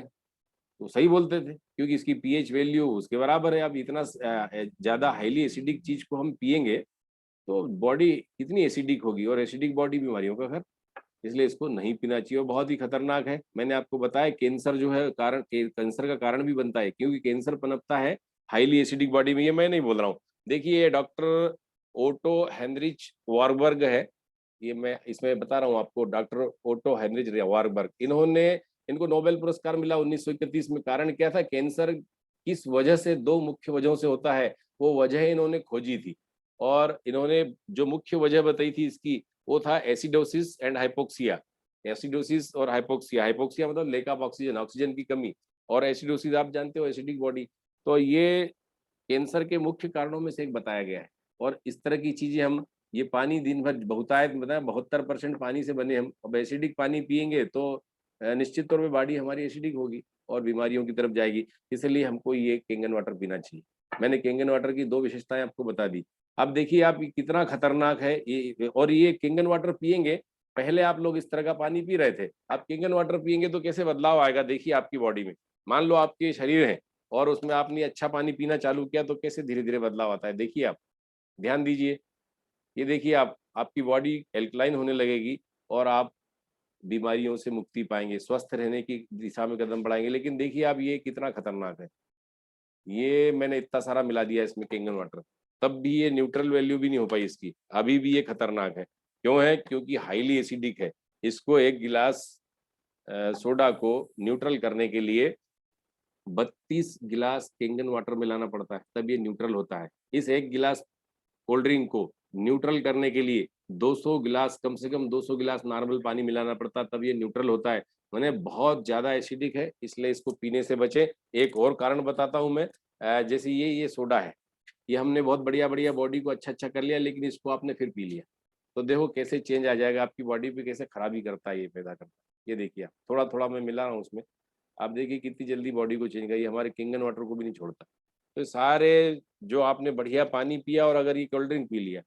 तो सही बोलते थे क्योंकि इसकी पीएच वैल्यू उसके बराबर है। अब इतना ज्यादा हाईली एसिडिक चीज को हम पिएंगे तो बॉडी कितनी एसिडिक होगी, और एसिडिक बॉडी बीमारियों का घर, इसलिए इसको नहीं पीना चाहिए और बहुत ही खतरनाक है। मैंने आपको बताया कैंसर जो है कारण, कैंसर का कारण भी बनता है क्योंकि कैंसर पनपता है हाईली एसिडिक बॉडी में। ये मैं नहीं बोल रहा हूँ, देखिए डॉक्टर ओटो हेनरिच वारबर्ग है, ये मैं इसमें बता रहा हूँ आपको, डॉक्टर ओटो हेनरिच वारबर्ग, इन्होंने, इनको नोबेल पुरस्कार मिला 1931 में। कारण क्या था? कैंसर किस वजह से, दो मुख्य वजहों से होता है, वो वजह इन्होंने खोजी थी। और इन्होंने जो मुख्य वजह बताई थी इसकी, वो था एसिडोसिस एंड हाइपोक्सिया। एसिडोसिस और हाइपोक्सिया, हाइपोक्सिया मतलब लेक ऑफ ऑक्सीजन, ऑक्सीजन की कमी, और एसिडोसिस आप जानते हो एसिडिक बॉडी। तो ये कैंसर के मुख्य कारणों में से एक बताया गया है। और इस तरह की चीजें हम, ये पानी दिन भर बहुतायत मतलब 72% पानी से बने, हम अब एसिडिक पानी पिएंगे तो निश्चित तौर पे बॉडी हमारी एसिडिक होगी और बीमारियों की तरफ जाएगी। इसलिए हमको ये केंगन वाटर पीना चाहिए। मैंने केंगन वाटर की 2 विशेषताएं आपको बता दी। अब देखिए आप कितना खतरनाक है ये, और ये केंगन वाटर पिएंगे, पहले आप लोग इस तरह का पानी पी रहे थे, आप केंगन वाटर पिएंगे तो कैसे बदलाव आएगा देखिए आपकी बॉडी में। मान लो आपके शरीर है और उसमें आपने अच्छा पानी पीना चालू किया तो कैसे धीरे धीरे बदलाव आता है, देखिए आप, ध्यान दीजिए। ये देखिए आप, आपकी बॉडी एल्कलाइन होने लगेगी और आप बीमारियों से मुक्ति पाएंगे, स्वस्थ रहने की दिशा में कदम बढ़ाएंगे। लेकिन देखिए आप ये कितना खतरनाक है, ये मैंने इतना सारा मिला दिया इसमें केंगन वाटर, तब भी ये न्यूट्रल वैल्यू भी नहीं हो पाई इसकी, अभी भी ये खतरनाक है। क्यों है? क्योंकि हाईली एसिडिक है। इसको एक गिलास सोडा को न्यूट्रल करने के लिए 32 गिलास केंगन वाटर मिलाना पड़ता है, तब ये न्यूट्रल होता है। इस एक गिलास कोल्ड ड्रिंक को न्यूट्रल करने के लिए 200 गिलास, कम से कम 200 गिलास नॉर्मल पानी मिलाना पड़ता है, तब ये न्यूट्रल होता है। मैंने बहुत ज्यादा एसिडिक है, इसलिए इसको पीने से बचे। एक और कारण बताता हूँ मैं, जैसे ये सोडा है, ये हमने बहुत बढ़िया बढ़िया बॉडी को अच्छा अच्छा कर लिया, लेकिन इसको आपने फिर पी लिया तो देखो कैसे चेंज आ जाएगा आपकी बॉडी पे, कैसे खराबी करता है, ये पैदा करता है। ये देखिए आप, थोड़ा थोड़ा मैं मिला रहा हूँ उसमें, आप देखिए कितनी जल्दी बॉडी को चेंज करिए, हमारे किंगन वाटर को भी नहीं छोड़ता। तो सारे जो आपने बढ़िया पानी पिया और अगर ये कोल्ड ड्रिंक पी लिया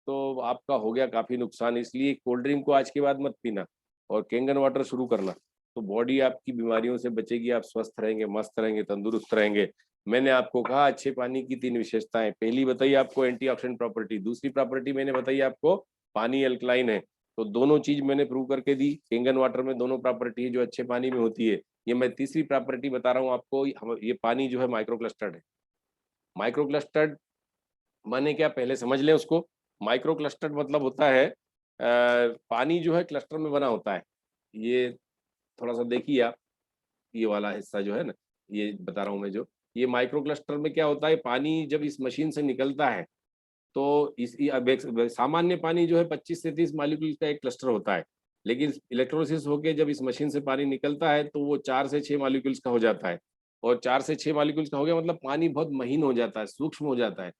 तो आपका हो गया काफी नुकसान। इसलिए कोल्ड ड्रिंक को आज के बाद मत पीना और केंगन वाटर शुरू करना, तो बॉडी आपकी बीमारियों से बचेगी, आप स्वस्थ रहेंगे, मस्त रहेंगे, तंदुरुस्त रहेंगे। मैंने आपको कहा अच्छे पानी की 3 विशेषताएं, पहली बताई आपको एंटीऑक्सीडेंट प्रॉपर्टी, दूसरी प्रॉपर्टी मैंने बताई आपको पानी अल्कलाइन है। तो दोनों चीज मैंने प्रूव करके दी, केंगन वाटर में दोनों प्रॉपर्टी है जो अच्छे पानी में होती है। ये मैं तीसरी प्रॉपर्टी बता रहा हूँ आपको, ये पानी जो है माइक्रो क्लस्टर्ड है। माइक्रो क्लस्टर्ड माने क्या, पहले समझ लें उसको। माइक्रो क्लस्टर्ड मतलब होता है पानी जो है क्लस्टर में बना होता है। ये थोड़ा सा देखिए आप, ये वाला हिस्सा जो है ना, ये बता रहा हूँ मैं जो, ये माइक्रो क्लस्टर में क्या होता है, पानी जब इस मशीन से निकलता है तो सामान्य पानी जो है 25 से 30 मॉलिक्यूल का एक क्लस्टर होता है, लेकिन इलेक्ट्रोलिसिस होके जब इस मशीन से पानी निकलता है तो वो 4 से 6 मॉलिक्यूल्स का हो जाता है। और 4 से 6 मॉलिक्यूल्स का हो गया मतलब पानी बहुत महीन हो जाता है, सूक्ष्म हो जाता है।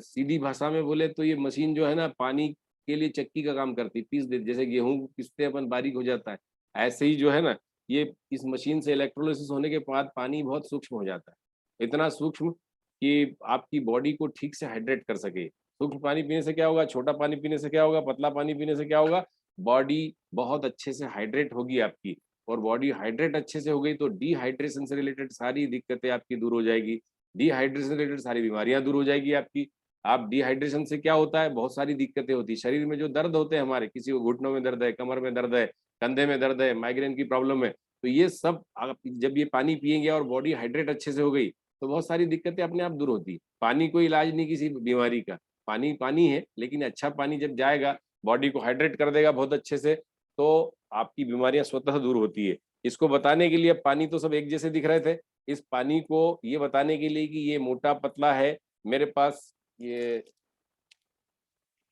सीधी भाषा में बोले तो ये मशीन जो है ना, पानी के लिए चक्की का काम करती है, पीस दे, जैसे गेहूं पीसते अपन बारीक हो जाता है, ऐसे ही जो है ना, ये इस मशीन से इलेक्ट्रोलिसिस होने के बाद पानी बहुत सूक्ष्म हो जाता है, इतना सूक्ष्म कि आपकी बॉडी को ठीक से हाइड्रेट कर सके। सूक्ष्म पानी पीने से क्या होगा, छोटा पानी पीने से क्या होगा, पतला पानी पीने से क्या होगा, बॉडी बहुत अच्छे से हाइड्रेट होगी आपकी, और बॉडी हाइड्रेट अच्छे से हो गई तो डिहाइड्रेशन से रिलेटेड सारी दिक्कतें आपकी दूर हो जाएगी। डिहाइड्रेशन से रिलेटेड सारी बीमारियां दूर हो जाएगी आपकी। आप डिहाइड्रेशन से क्या होता है, बहुत सारी दिक्कतें होती है शरीर में, जो दर्द होते हैं हमारे, किसी को घुटनों में दर्द है, कमर में दर्द है, कंधे में दर्द है, माइग्रेन की प्रॉब्लम है, तो ये सब आप जब ये पानी पिएंगे और बॉडी हाइड्रेट अच्छे से हो गई तो बहुत सारी दिक्कतें अपने आप दूर होती है। पानी कोई इलाज नहीं किसी बीमारी का, पानी पानी है, लेकिन अच्छा पानी जब जाएगा, बॉडी को हाइड्रेट कर देगा बहुत अच्छे से, तो आपकी बीमारियां स्वतः दूर होती है। इसको बताने के लिए, पानी तो सब एक जैसे दिख रहे थे, इस पानी को ये बताने के लिए कि ये मोटा पतला है, मेरे पास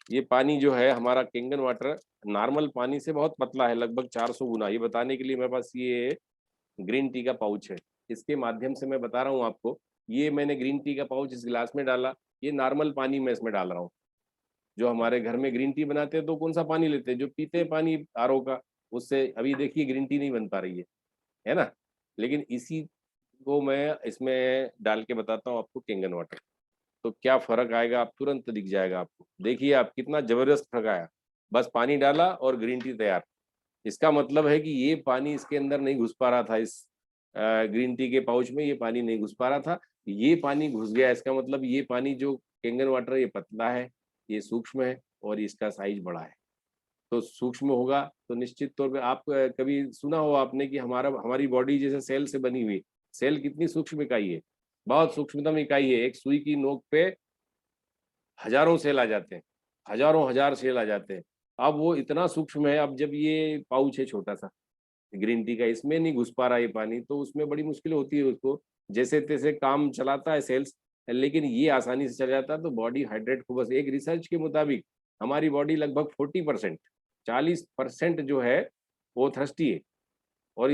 ये पानी जो है हमारा केंगन वाटर नॉर्मल पानी से बहुत पतला है, लगभग 400 गुना। ये बताने के लिए मेरे पास ये ग्रीन टी का पाउच है, इसके माध्यम से मैं बता रहा हूँ आपको। ये मैंने ग्रीन टी का पाउच इस गिलास में डाला, ये नॉर्मल पानी मैं इसमें डाल रहा हूँ। जो हमारे घर में ग्रीन टी बनाते हैं तो कौन सा पानी लेते हैं, जो पीते हैं पानी आरओ का, उससे अभी देखिए ग्रीन टी नहीं बन पा रही है ना। लेकिन इसी को मैं इसमें डाल के बताता हूँ आपको, केंगन वाटर, तो क्या फर्क आएगा आप तुरंत दिख जाएगा आपको। देखिए आप कितना जबरदस्त फर्क आया, बस पानी डाला और ग्रीन टी तैयार। इसका मतलब है कि ये पानी इसके अंदर नहीं घुस पा रहा था, इस ग्रीन टी के पाउच में ये पानी नहीं घुस पा रहा था, ये पानी घुस गया। इसका मतलब ये पानी जो केंगन वाटर है, ये पतला है, ये सूक्ष्म है, और इसका साइज बड़ा है। तो सूक्ष्म होगा तो निश्चित तौर पे आप कभी सुना हो आपने कि हमारी बॉडी जैसे सेल से बनी हुई, सेल कितनी सूक्ष्म इकाई है, बहुत सूक्ष्मतम इकाई है। एक सुई की नोक पे हजारों सेल आ जाते हैं, हजारों हजार सेल आ जाते हैं। अब वो इतना सूक्ष्म है, अब जब ये पाउच है छोटा सा ग्रीन टी का, इसमें नहीं घुस पा रहा ये पानी, तो उसमें बड़ी मुश्किल होती है उसको, जैसे तैसे काम चलाता है सेल्स, लेकिन ये आसानी से चल जाता है, तो बॉडी हाइड्रेट को बस, एक रिसर्च के मुताबिक हमारी बॉडी लगभग 40%, 40% जो है वो थर्स्टी है। और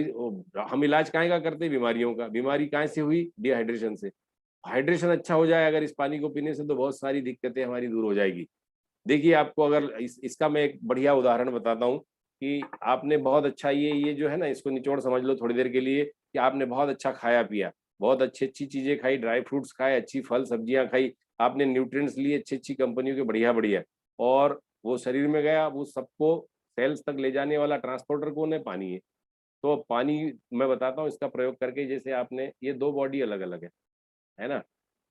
हम इलाज काहे का करते हैं बीमारियों का, बीमारी काहे से हुई, डिहाइड्रेशन से। हाइड्रेशन अच्छा हो जाए अगर इस पानी को पीने से, तो बहुत सारी दिक्कतें हमारी दूर हो जाएगी। देखिए आपको अगर इसका मैं एक बढ़िया उदाहरण बताता हूँ कि आपने बहुत अच्छा ये जो है ना, इसको निचोड़ समझ लो थोड़ी देर के लिए, कि आपने बहुत अच्छा खाया पिया, बहुत अच्छी अच्छी चीजें खाई, ड्राई फ्रूट्स खाए, अच्छी फल सब्जियां खाई, आपने न्यूट्रिएंट्स लिए अच्छी अच्छी कंपनियों के बढ़िया बढ़िया, और वो शरीर में गया, वो सबको सेल्स तक ले जाने वाला ट्रांसपोर्टर कौन है, पानी है। तो पानी मैं बताता हूँ इसका प्रयोग करके, जैसे आपने ये दो बॉडी अलग अलग है ना,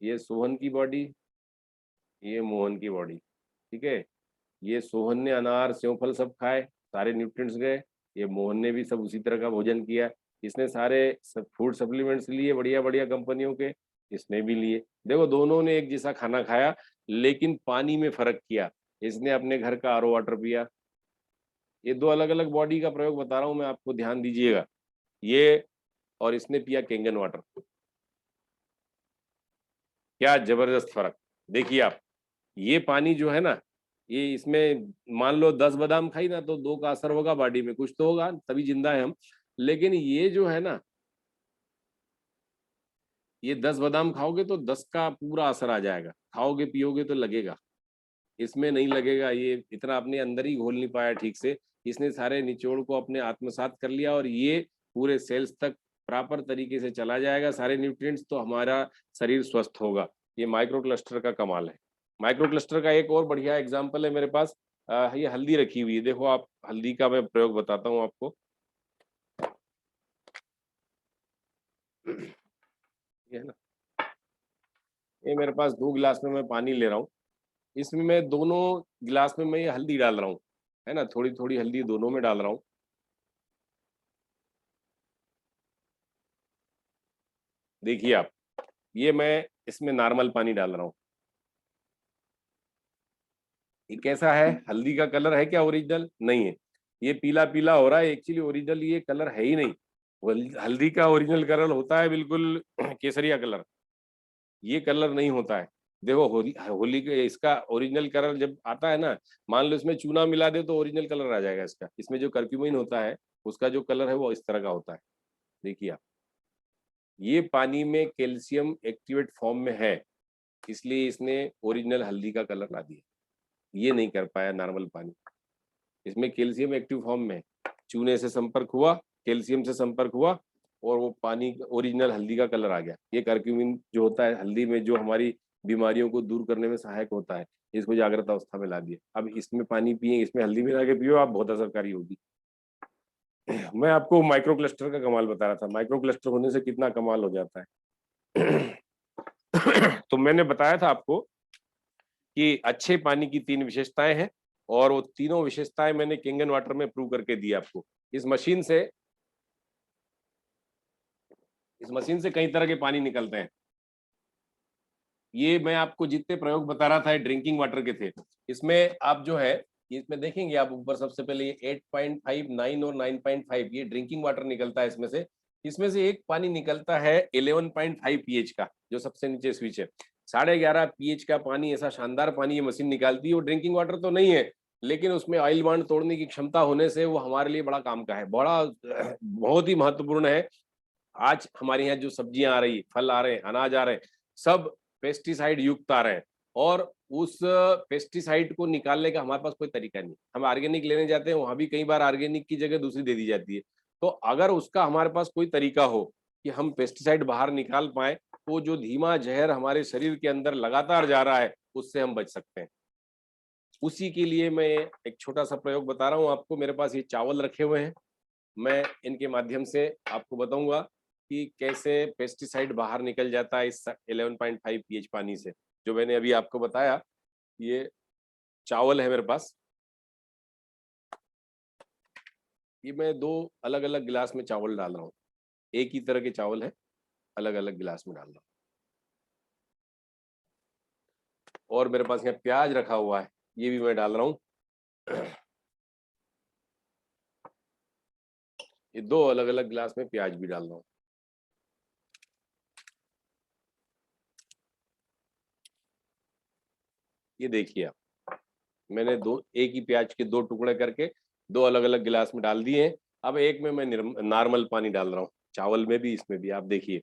ये सोहन की बॉडी, ये मोहन की बॉडी, ठीक है। ये सोहन ने अनार सेव फल सब खाए, सारे न्यूट्रिएंट्स गए, ये मोहन ने भी सब उसी तरह का भोजन किया, इसने सारे सब फूड सप्लीमेंट्स लिए बढ़िया बढ़िया कंपनियों के, इसने भी लिए। देखो दोनों ने एक जैसा खाना खाया, लेकिन पानी में फर्क किया। इसने अपने घर का आरओ वाटर पिया। ये दो अलग अलग बॉडी का प्रयोग बता रहा हूँ मैं आपको, ध्यान दीजिएगा। ये और इसने पिया केंगन वाटर, क्या जबरदस्त फर्क। देखिए आप, ये पानी जो है ना, ये इसमें मान लो 10 बादाम खाई ना, तो 2 का असर होगा बॉडी में, कुछ तो होगा तभी जिंदा है हम। लेकिन ये जो है ना, ये 10 बादाम खाओगे तो 10 का पूरा असर आ जाएगा, खाओगे पियोगे तो लगेगा। इसमें नहीं लगेगा, ये इतना अपने अंदर ही घोल नहीं पाया ठीक से। इसने सारे निचोड़ को अपने आत्मसात कर लिया, और ये पूरे सेल्स तक प्रॉपर तरीके से चला जाएगा सारे न्यूट्रिएंट्स, तो हमारा शरीर स्वस्थ होगा। ये माइक्रो क्लस्टर का कमाल है। माइक्रो क्लस्टर का एक और बढ़िया एग्जाम्पल है मेरे पास, ये हल्दी रखी हुई है, देखो आप, हल्दी का मैं प्रयोग बताता हूँ आपको। ये है ना, ये मेरे पास 2 गिलास में मैं पानी ले रहा हूँ, इसमें मैं दोनों गिलास में मैं ये हल्दी डाल रहा हूँ, है ना, थोड़ी थोड़ी हल्दी दोनों में डाल रहा हूँ। देखिए आप, ये मैं इसमें नॉर्मल पानी डाल रहा हूँ। ये कैसा है, हल्दी का कलर है क्या ओरिजिनल, नहीं है। ये पीला पीला हो रहा है, एक्चुअली ओरिजिनल ये कलर है ही नहीं। हल्दी का ओरिजिनल कलर होता है बिल्कुल केसरिया कलर, ये कलर नहीं होता है। देखो होली होली के इसका ओरिजिनल कलर जब आता है ना, मान लो इसमें चूना मिला दे तो ओरिजिनल कलर आ जाएगा इसका। इसमें जो कर्क्यूमिन होता है, उसका जो कलर है वो इस तरह का होता है। देखिए आप, ये पानी में कैल्शियम एक्टिवेट फॉर्म में है, इसलिए इसने ओरिजिनल हल्दी का कलर ला दिया। ये नहीं कर पाया नॉर्मल पानी, इसमें कैल्शियम एक्टिव फॉर्म में चूने से संपर्क हुआ, कैल्शियम से संपर्क हुआ, और वो पानी ओरिजिनल हल्दी का कलर आ गया। ये करक्यूमिन जो होता है हल्दी में, जो हमारी बीमारियों को दूर करने में सहायक होता है, इसको जागृत अवस्था में ला दिया। अब इसमें पानी पिए, इसमें हल्दी मिला के पियो आप, बहुत असरकारी होगी। मैं आपको माइक्रो क्लस्टर का कमाल बता रहा था, माइक्रो क्लस्टर होने से कितना कमाल हो जाता है। तो मैंने बताया था आपको कि अच्छे पानी की 3 विशेषताएं हैं, और वो तीनों विशेषताएं मैंने किंगन वाटर में प्रूव करके दी आपको। इस मशीन से कई तरह के पानी निकलते हैं। ये मैं आपको जितने प्रयोग बता रहा था ये ड्रिंकिंग वाटर के थे। इसमें आप जो है, इसमें देखेंगे आप ऊपर सबसे पहले ये 8.5, 9 और 9.5 ये ड्रिंकिंग वाटर निकलता है इसमें से एक पानी निकलता है 11.5 पीएच का, जो सबसे नीचे स्विच है। 11.5 पीएच का पानी, ऐसा शानदार पानी ये मशीन निकालती है। वो ड्रिंकिंग वाटर तो नहीं है, लेकिन उसमें ऑयल बॉन्ड तोड़ने की क्षमता होने से वो हमारे लिए बड़ा काम का है, बड़ा बहुत ही महत्वपूर्ण है। आज हमारे यहाँ जो सब्जियां आ रही, फल आ रहे हैं, अनाज आ रहे हैं, सब पेस्टिसाइड युक्त आ रहे हैं, और उस पेस्टिसाइड को निकालने का हमारे पास कोई तरीका नहीं। हम ऑर्गेनिक लेने जाते हैं, वहां भी कई बार ऑर्गेनिक की जगह दूसरी दे दी जाती है। तो अगर उसका हमारे पास कोई तरीका हो कि हम पेस्टिसाइड बाहर निकाल पाए, तो जो धीमा जहर हमारे शरीर के अंदर लगातार जा रहा है, उससे हम बच सकते हैं। उसी के लिए मैं एक छोटा सा प्रयोग बता रहा हूँ आपको। मेरे पास ये चावल रखे हुए हैं, मैं इनके माध्यम से आपको बताऊंगा कि कैसे पेस्टिसाइड बाहर निकल जाता है इस 11.5 पीएच पानी से, जो मैंने अभी आपको बताया। ये चावल है मेरे पास, ये मैं 2 अलग अलग गिलास में चावल डाल रहा हूँ। एक ही तरह के चावल है, अलग अलग गिलास में डाल रहा हूँ। और मेरे पास यहाँ प्याज रखा हुआ है, ये भी मैं डाल रहा हूँ। ये 2 अलग अलग गिलास में प्याज भी डाल रहा हूँ। ये देखिए आप, मैंने एक ही प्याज के 2 टुकड़े करके 2 अलग अलग गिलास में डाल दिए हैं। अब एक में मैं नॉर्मल पानी डाल रहा हूँ, चावल में भी इसमें भी। आप देखिए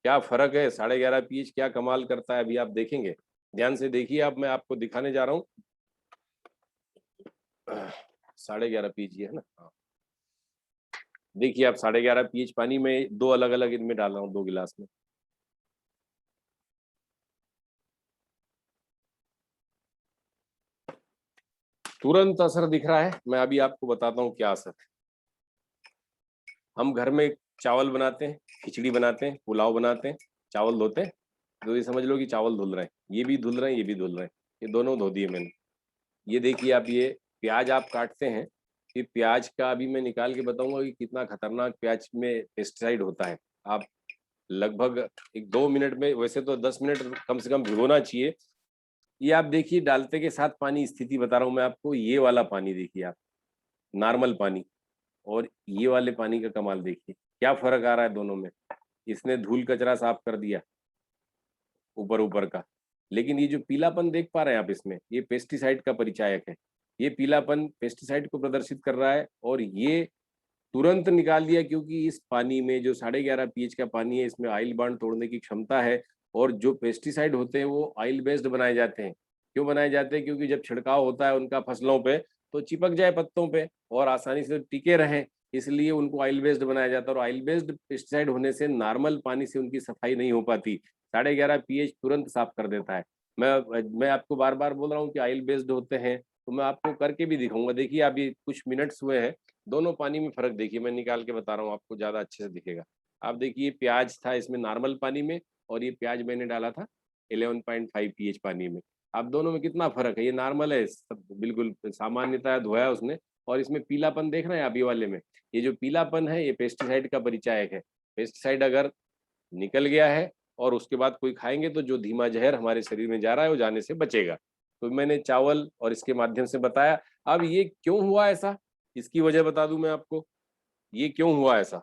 क्या फर्क है, 11.5 पीएच क्या कमाल करता है, अभी आप देखेंगे। ध्यान से देखिए, अब मैं आपको दिखाने जा रहा हूँ। 11.5 पीएच ये है ना, हाँ। देखिए आप, 11.5 पीएच पानी में 2 अलग अलग इनमें डाल रहा हूँ, 2 गिलास में। तुरंत असर दिख रहा है। मैं अभी आपको बताता हूँ क्या असर है। हम घर में चावल बनाते हैं, खिचड़ी बनाते हैं, पुलाव बनाते हैं, चावल धोते हैं, तो ये समझ लो कि चावल धुल रहे हैं, ये भी धुल रहे हैं, ये भी धुल रहे हैं, ये दोनों धो दिए मैंने। ये देखिए आप, ये प्याज आप काटते हैं, ये प्याज का अभी मैं निकाल के बताऊंगा कि कितना खतरनाक प्याज में पेस्टिसाइड होता है। आप लगभग 1-2 मिनट में, वैसे तो 10 मिनट कम से कम भिगोना चाहिए। ये आप देखिए, डालते के साथ पानी, स्थिति बता रहा हूँ मैं आपको, ये वाला पानी देखिए आप, नॉर्मल पानी, और ये वाले पानी का कमाल देखिए, क्या फर्क आ रहा है दोनों में। इसने धूल कचरा साफ कर दिया ऊपर ऊपर का, लेकिन ये जो पीलापन देख पा रहे हैं आप इसमें, ये पेस्टिसाइड का परिचायक है। ये पीलापन पेस्टिसाइड को प्रदर्शित कर रहा है, और ये तुरंत निकाल दिया, क्योंकि इस पानी में जो 11.5 पीएच का पानी है, इसमें ऑयल बॉन्ड तोड़ने की क्षमता है। और जो पेस्टिसाइड होते हैं वो ऑयल बेस्ड बनाए जाते हैं। क्यों बनाए जाते हैं? क्योंकि जब छिड़काव होता है उनका फसलों पे, तो चिपक जाए पत्तों पे और आसानी से टिके रहें, इसलिए उनको ऑयल बेस्ड बनाया जाता है। और ऑयल बेस्ड पेस्टिसाइड होने से नॉर्मल पानी से उनकी सफाई नहीं हो पाती। 11.5 पीएच तुरंत साफ कर देता है। मैं आपको बार बार बोल रहा हूँ कि ऑयल बेस्ड होते हैं, तो मैं आपको करके भी दिखाऊंगा। देखिए अभी कुछ मिनट्स हुए हैं, दोनों पानी में फर्क देखिए, मैं निकाल के बता रहा हूँ आपको, ज्यादा अच्छे से दिखेगा। आप देखिए, प्याज था इसमें नॉर्मल पानी में, और ये प्याज मैंने डाला था 11.5 पीएच पानी में। आप दोनों में कितना फर्क है, ये नॉर्मल है, सब बिल्कुल सामान्यतः धोया उसने। और इसमें पीलापन देख रहे हैं आप, ये वाले में, ये जो पीलापन है, ये पेस्टिसाइड का परिचायक है। पेस्टिसाइड अगर निकल गया है और उसके बाद कोई खाएंगे, तो जो धीमा जहर हमारे शरीर में जा रहा है वो जाने से बचेगा। तो मैंने चावल और इसके माध्यम से बताया। अब ये क्यों हुआ ऐसा, इसकी वजह बता दूं मैं आपको, ये क्यों हुआ ऐसा,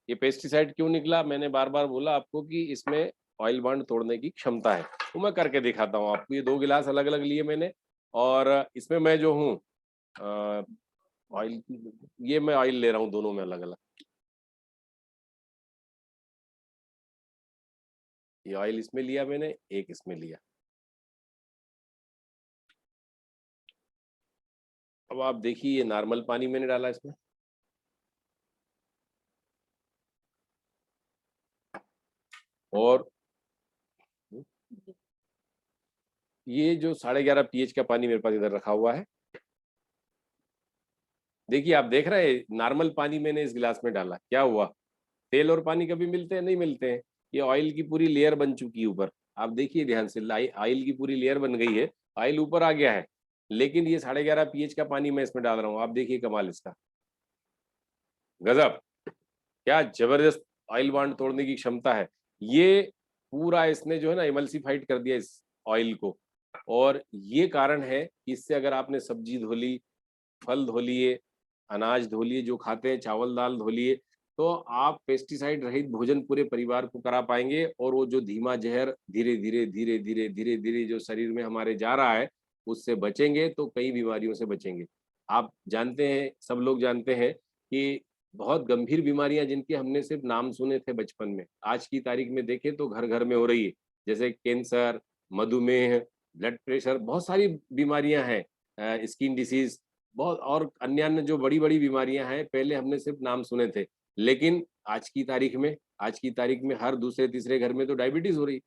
ये पेस्टिसाइड क्यों निकला। मैंने बार बार बोला आपको कि इसमें ऑयल बॉन्ड तोड़ने की क्षमता है, तो मैं करके दिखाता हूँ आपको। ये 2 गिलास अलग अलग लिए मैंने, और इसमें मैं जो हूँ ऑयल, ये मैं ऑयल ले रहा हूँ दोनों में अलग अलग। ये ऑयल इसमें लिया मैंने, एक इसमें लिया। अब आप देखिए, ये नॉर्मल पानी मैंने डाला इसमें, और ये जो 11.5 पीएच का पानी मेरे पास इधर रखा हुआ है, देखिए आप देख रहे हैं नॉर्मल पानी मैंने इस गिलास में डाला, क्या हुआ? तेल और पानी कभी मिलते हैं? नहीं मिलते हैं। ये ऑयल की पूरी लेयर बन चुकी है ऊपर, आप देखिए ध्यान से, ऑयल की पूरी लेयर बन गई है, ऑयल ऊपर आ गया है, लेकिन ये 11.5 पीएच का पानी मैं इसमें डाल रहा हूँ। आप देखिए कमाल इसका, गजब, क्या जबरदस्त ऑयल बॉन्ड तोड़ने की क्षमता है। ये पूरा इसने जो है ना इमल्सिफाइड कर दिया इस ऑयल को, और ये कारण है कि इससे अगर आपने सब्जी धो ली, फल धो लिए, अनाज धो लिए, जो खाते हैं चावल दाल धो लिए, तो आप पेस्टिसाइड रहित भोजन पूरे परिवार को करा पाएंगे, और वो जो धीमा जहर धीरे धीरे धीरे धीरे धीरे धीरे जो शरीर में हमारे जा रहा है, उससे बचेंगे तो कई बीमारियों से बचेंगे। आप जानते हैं, सब लोग जानते हैं कि बहुत गंभीर बीमारियां जिनके हमने सिर्फ नाम सुने थे बचपन में, आज की तारीख में देखें तो घर घर में हो रही है, जैसे कैंसर, मधुमेह, ब्लड प्रेशर, बहुत सारी बीमारियां हैं, स्किन डिसीज, बहुत और अन्य अन्य जो बड़ी-बड़ी बीमारियां हैं, पहले हमने सिर्फ नाम सुने थे। लेकिन आज की तारीख में हर दूसरे तीसरे घर में तो डायबिटीज हो रही,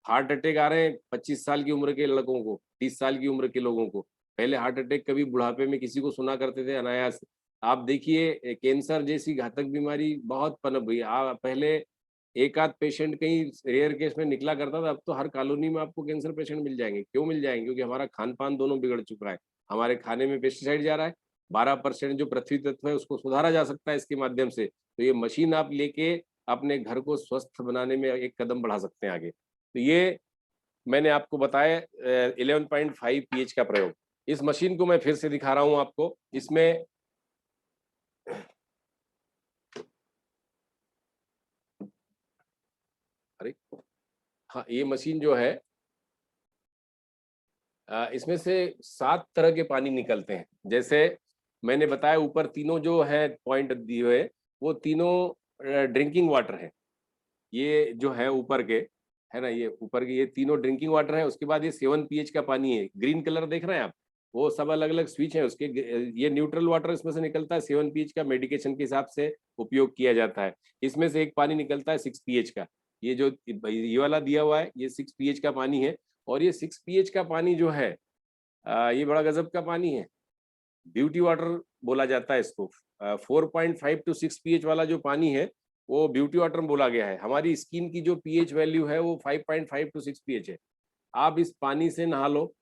हार्ट अटैक आ रहे हैं 25 साल की उम्र के लड़कों को, 30 साल की उम्र के लोगों को। पहले हार्ट अटैक कभी बुढ़ापे में किसी को सुना करते थे अनायास। आप देखिए कैंसर जैसी घातक बीमारी बहुत पनप गई। पहले एक आध पेशेंट कहीं रेयर केस में निकला करता था, अब तो हर कॉलोनी में आपको कैंसर पेशेंट मिल जाएंगे। क्यों मिल जाएंगे? क्योंकि हमारा खान-पान दोनों बिगड़ चुका है। हमारे खाने में पेस्टिसाइड जा रहा है, 12% जो पृथ्वी तत्व है उसको सुधारा जा सकता है इसके माध्यम से। तो ये मशीन आप लेके अपने घर को स्वस्थ बनाने में एक कदम बढ़ा सकते हैं आगे। तो ये मैंने आपको बताया 11.5 पीएच का प्रयोग। इस मशीन को मैं फिर से दिखा रहा हूँ आपको। इसमें अरे! हाँ, ये मशीन जो है इसमें से 7 तरह के पानी निकलते हैं। जैसे मैंने बताया ऊपर तीनों जो है पॉइंट दिए हुए, वो तीनों ड्रिंकिंग वाटर है। ये जो है ऊपर के, है ना? ये ऊपर के ये तीनों ड्रिंकिंग वाटर है, उसके बाद ये 7 पीएच का पानी है। ग्रीन कलर देख रहे हैं आप? वो सब अलग-अलग स्विच है उसके। ये न्यूट्रल वाटर इसमें से निकलता है 7 पीएच का, मेडिकेशन के हिसाब से उपयोग किया जाता है। इसमें से एक पानी निकलता है 6 पीएच का। ये जो ये वाला दिया हुआ है, ये 6 पीएच का पानी है, और ये 6 पीएच का पानी जो है ये बड़ा गज़ब का पानी है। ब्यूटी वाटर बोला जाता है इसको। 4.5 टू 6 पीएच वाला जो पानी है, वो ब्यूटी वाटर बोला गया है। हमारी स्किन की जो पीएच वैल्यू है, वो 5.5 टू 6 पीएच है। आप इस पानी से नहा लो,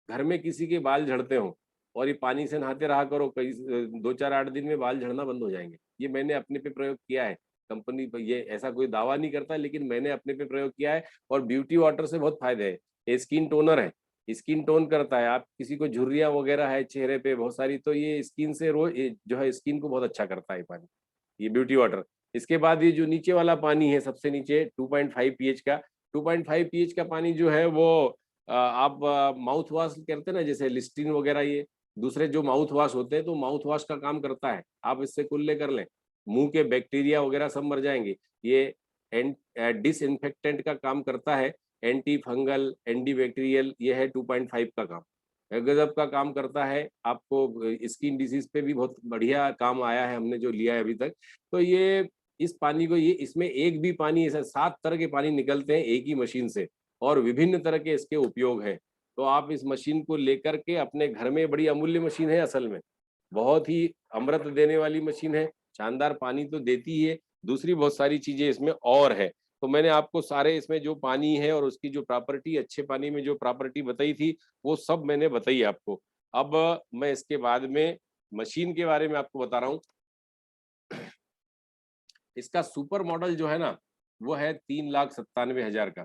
घर में किसी के बाल झड़ते हों, और ये पानी से नहाते रहा करो, कई 2-4-8 दिन में बाल झड़ना बंद हो जाएँगे। ये मैंने अपने पे प्रयोग किया है। कंपनी पे ये ऐसा कोई दावा नहीं करता, लेकिन मैंने अपने पे प्रयोग किया है, और ब्यूटी वाटर से बहुत फ़ायदे हैं। ये स्किन टोनर है, स्किन टोन करता है। आप किसी को झुर्रियाँ वगैरह है चेहरे पे बहुत सारी, तो ये स्किन से ये जो है स्किन को बहुत अच्छा करता है ये पानी, ये ब्यूटी वाटर। इसके बाद ये जो नीचे वाला पानी है सबसे नीचे 2.5 पीएच का, 2.5 पीएच का पानी जो है वो आप माउथ वॉश करते हैं ना, जैसे लिस्ट्रीन वगैरह, ये दूसरे जो माउथ वॉश होते हैं, तो माउथ वॉश का काम करता है। आप इससे कुल्ले कर लें, मुँह के बैक्टीरिया वगैरह सब मर जाएँगे। ये डिसइन्फेक्टेंट का काम करता है, एंटी फंगल, एंटीबैक्टीरियल, ये है 2.5 का काम। गज़ब का काम करता है, आपको स्किन डिसीज़ पे भी बहुत बढ़िया काम आया है, हमने जो लिया है अभी तक। तो ये इस पानी को, ये इसमें एक भी पानी, ऐसा 7 तरह के पानी निकलते हैं एक ही मशीन से, और विभिन्न तरह के इसके उपयोग हैं। तो आप इस मशीन को लेकर के अपने घर में, बड़ी अमूल्य मशीन है असल में, बहुत ही अमृत देने वाली मशीन है, शानदार पानी तो देती ही है, दूसरी बहुत सारी चीज़ें इसमें और है। तो मैंने आपको सारे इसमें जो पानी है और उसकी जो प्रॉपर्टी, अच्छे पानी में जो प्रॉपर्टी बताई थी, वो सब मैंने बताई आपको। अब मैं इसके बाद में मशीन के बारे में आपको बता रहा हूँ। इसका सुपर मॉडल जो है ना, वो है 3,97,000 का।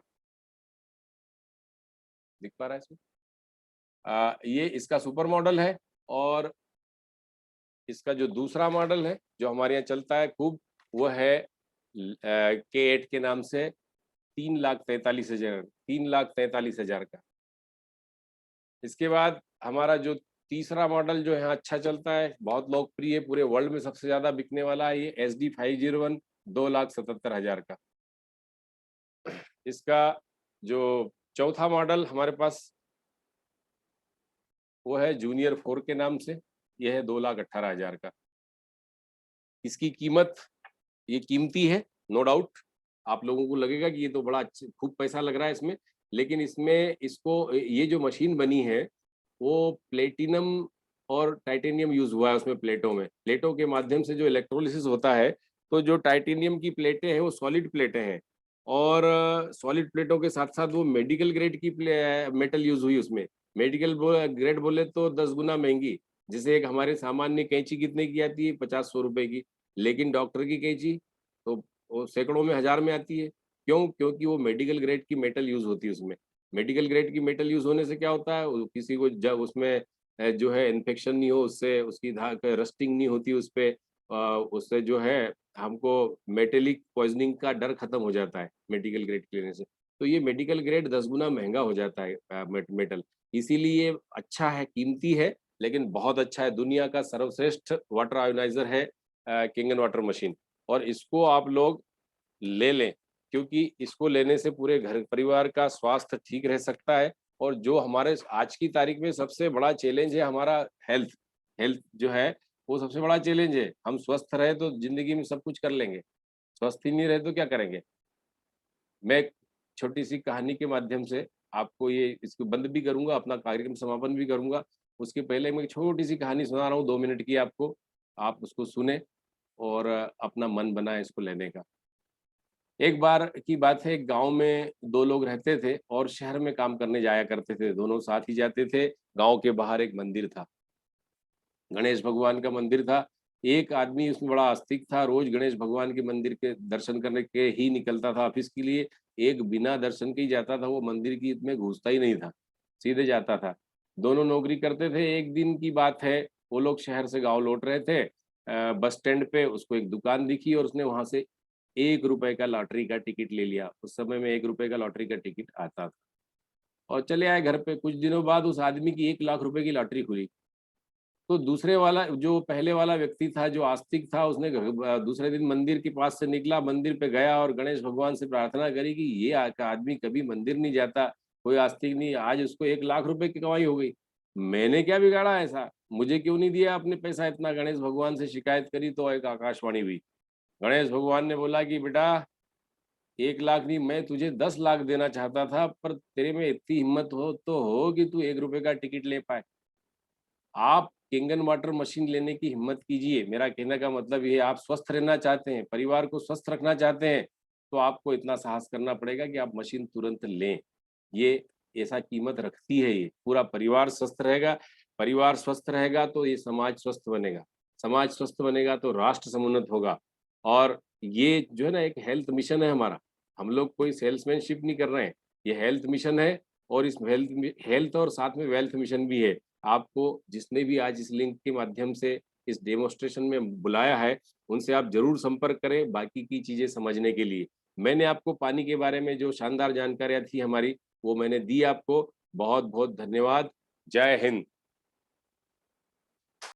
दिख पा रहा है इसमें? ये इसका सुपर मॉडल है, और इसका जो दूसरा मॉडल है, जो हमारे यहाँ चलता है खूब, वो है K8 के नाम से, 3,43,000, 3,43,000 का। इसके बाद हमारा जो तीसरा मॉडल जो है अच्छा चलता है, बहुत लोकप्रिय, पूरे वर्ल्ड में सबसे ज़्यादा बिकने वाला है, ये SD 501, 2,77,000 का। इसका जो चौथा मॉडल हमारे पास, वो है जूनियर 4 के नाम से, ये है 2,18,000 का। इसकी कीमत, ये कीमती है, नो डाउट। आप लोगों को लगेगा कि ये तो बड़ा खूब पैसा लग रहा है इसमें, लेकिन इसमें इसको ये जो मशीन बनी है, वो प्लेटिनम और टाइटेनियम यूज़ हुआ है उसमें प्लेटों में। प्लेटों के माध्यम से जो इलेक्ट्रोलिसिस होता है, तो जो टाइटेनियम की प्लेटें हैं, वो सॉलिड प्लेटें हैं और सॉलिड प्लेटों के साथ-साथ वो मेडिकल ग्रेड की मेटल यूज़ हुई उसमें। मेडिकल ग्रेड बोले तो 10 गुना महँगी, जैसे एक हमारे सामान्य कैंची कितने की आती है? 50-100 रुपए की, लेकिन डॉक्टर की कैंची तो वो सैकड़ों में, हज़ार में आती है। क्यों? क्योंकि वो मेडिकल ग्रेड की मेटल यूज़ होती है उसमें। मेडिकल ग्रेड की मेटल यूज़ होने से क्या होता है, वो किसी को जब उसमें जो है इन्फेक्शन नहीं हो उससे, उसकी धाक रस्टिंग नहीं होती उसपे, उससे जो है हमको मेटेलिक पॉइज़निंग का डर खत्म हो जाता है मेडिकल ग्रेड के लेने से। तो ये मेडिकल ग्रेड 10 गुना महँगा हो जाता है मेटल। इसीलिए अच्छा है, कीमती है, लेकिन बहुत अच्छा है। दुनिया का सर्वश्रेष्ठ वाटर आयोनाइज़र है किंगन वाटर मशीन, और इसको आप लोग ले लें, क्योंकि इसको लेने से पूरे घर परिवार का स्वास्थ्य ठीक रह सकता है। और जो हमारे आज की तारीख में सबसे बड़ा चैलेंज है हमारा हेल्थ, हेल्थ जो है वो सबसे बड़ा चैलेंज है। हम स्वस्थ रहे तो ज़िंदगी में सब कुछ कर लेंगे, स्वस्थ ही नहीं रहे तो क्या करेंगे? मैं एक छोटी-सी कहानी के माध्यम से आपको ये इसको बंद भी करूँगा, अपना कार्यक्रम समापन भी करूँगा। उसके पहले मैं एक छोटी-सी कहानी सुना रहा हूँ 2 मिनट की आपको, आप उसको सुनें और अपना मन बनाएँ इसको लेने का। एक बार की बात है, एक गाँव में 2 लोग रहते थे और शहर में काम करने जाया करते थे, दोनों साथ ही जाते थे। गाँव के बाहर एक मंदिर था, गणेश भगवान का मंदिर था। एक आदमी उसमें बड़ा आस्तिक था, रोज़ गणेश भगवान के मंदिर के दर्शन करने के ही निकलता था ऑफ़िस के लिए। एक बिना दर्शन के ही जाता था, वो मंदिर की में घुसता ही नहीं था, सीधे जाता था। दोनों नौकरी करते थे, एक दिन की बात है, वो लोग शहर से गाँव लौट रहे थे। बस स्टैंड पे उसको एक दुकान दिखी और उसने वहाँ से ₹1 का लॉटरी का टिकट ले लिया। उस समय में ₹1 का लॉटरी का टिकट आता था और चले आए घर पे। कुछ दिनों बाद उस आदमी की 1 लाख रुपए की लॉटरी खुली। तो दूसरे वाला जो पहले वाला व्यक्ति था, जो आस्तिक था, उसने दूसरे दिन मंदिर के पास से निकला, मंदिर पे गया और गणेश भगवान से प्रार्थना करी कि ये आदमी कभी मंदिर नहीं जाता, कोई आस्तिक नहीं, आज उसको 1 लाख रुपए की कमाई हो गई। मैंने क्या बिगाड़ा ऐसा? मुझे क्यों नहीं दिया आपने पैसा इतना? गणेश भगवान से शिकायत करी तो एक आकाशवाणी हुई। गणेश भगवान ने बोला कि बेटा, 1 लाख नहीं, मैं तुझे 10 लाख देना चाहता था, पर तेरे में इतनी हिम्मत हो कि तू ₹1 का टिकट ले पाए। आप किंगन वाटर मशीन लेने की हिम्मत कीजिए। मेरा कहने का मतलब ये है, आप स्वस्थ रहना चाहते हैं, परिवार को स्वस्थ रखना चाहते हैं, तो आपको इतना साहस करना पड़ेगा कि आप मशीन तुरंत लें। ये ऐसा कीमत रखती है ये। पूरा परिवार स्वस्थ रहेगा, परिवार स्वस्थ रहेगा तो ये समाज स्वस्थ बनेगा। समाज स्वस्थ बनेगा तो राष्ट्र समुन्नत होगा। और ये जो है ना, एक हेल्थ मिशन है हमारा। हम लोग कोई सेल्समैनशिप नहीं कर रहे हैं। ये हेल्थ मिशन है और इस हेल्थ और साथ में वेल्थ मिशन भी है। आपको जिसने भी आज इस लिंक के माध्यम से इस डेमोन्स्ट्रेशन में बुलाया है, उनसे आप ज़रूर संपर्क करें बाकी की चीज़ें समझने के लिए। मैंने आपको पानी के बारे में जो शानदार जानकारियाँ थी हमारी, वो मैंने दी आपको। बहुत-बहुत धन्यवाद। जय हिंद।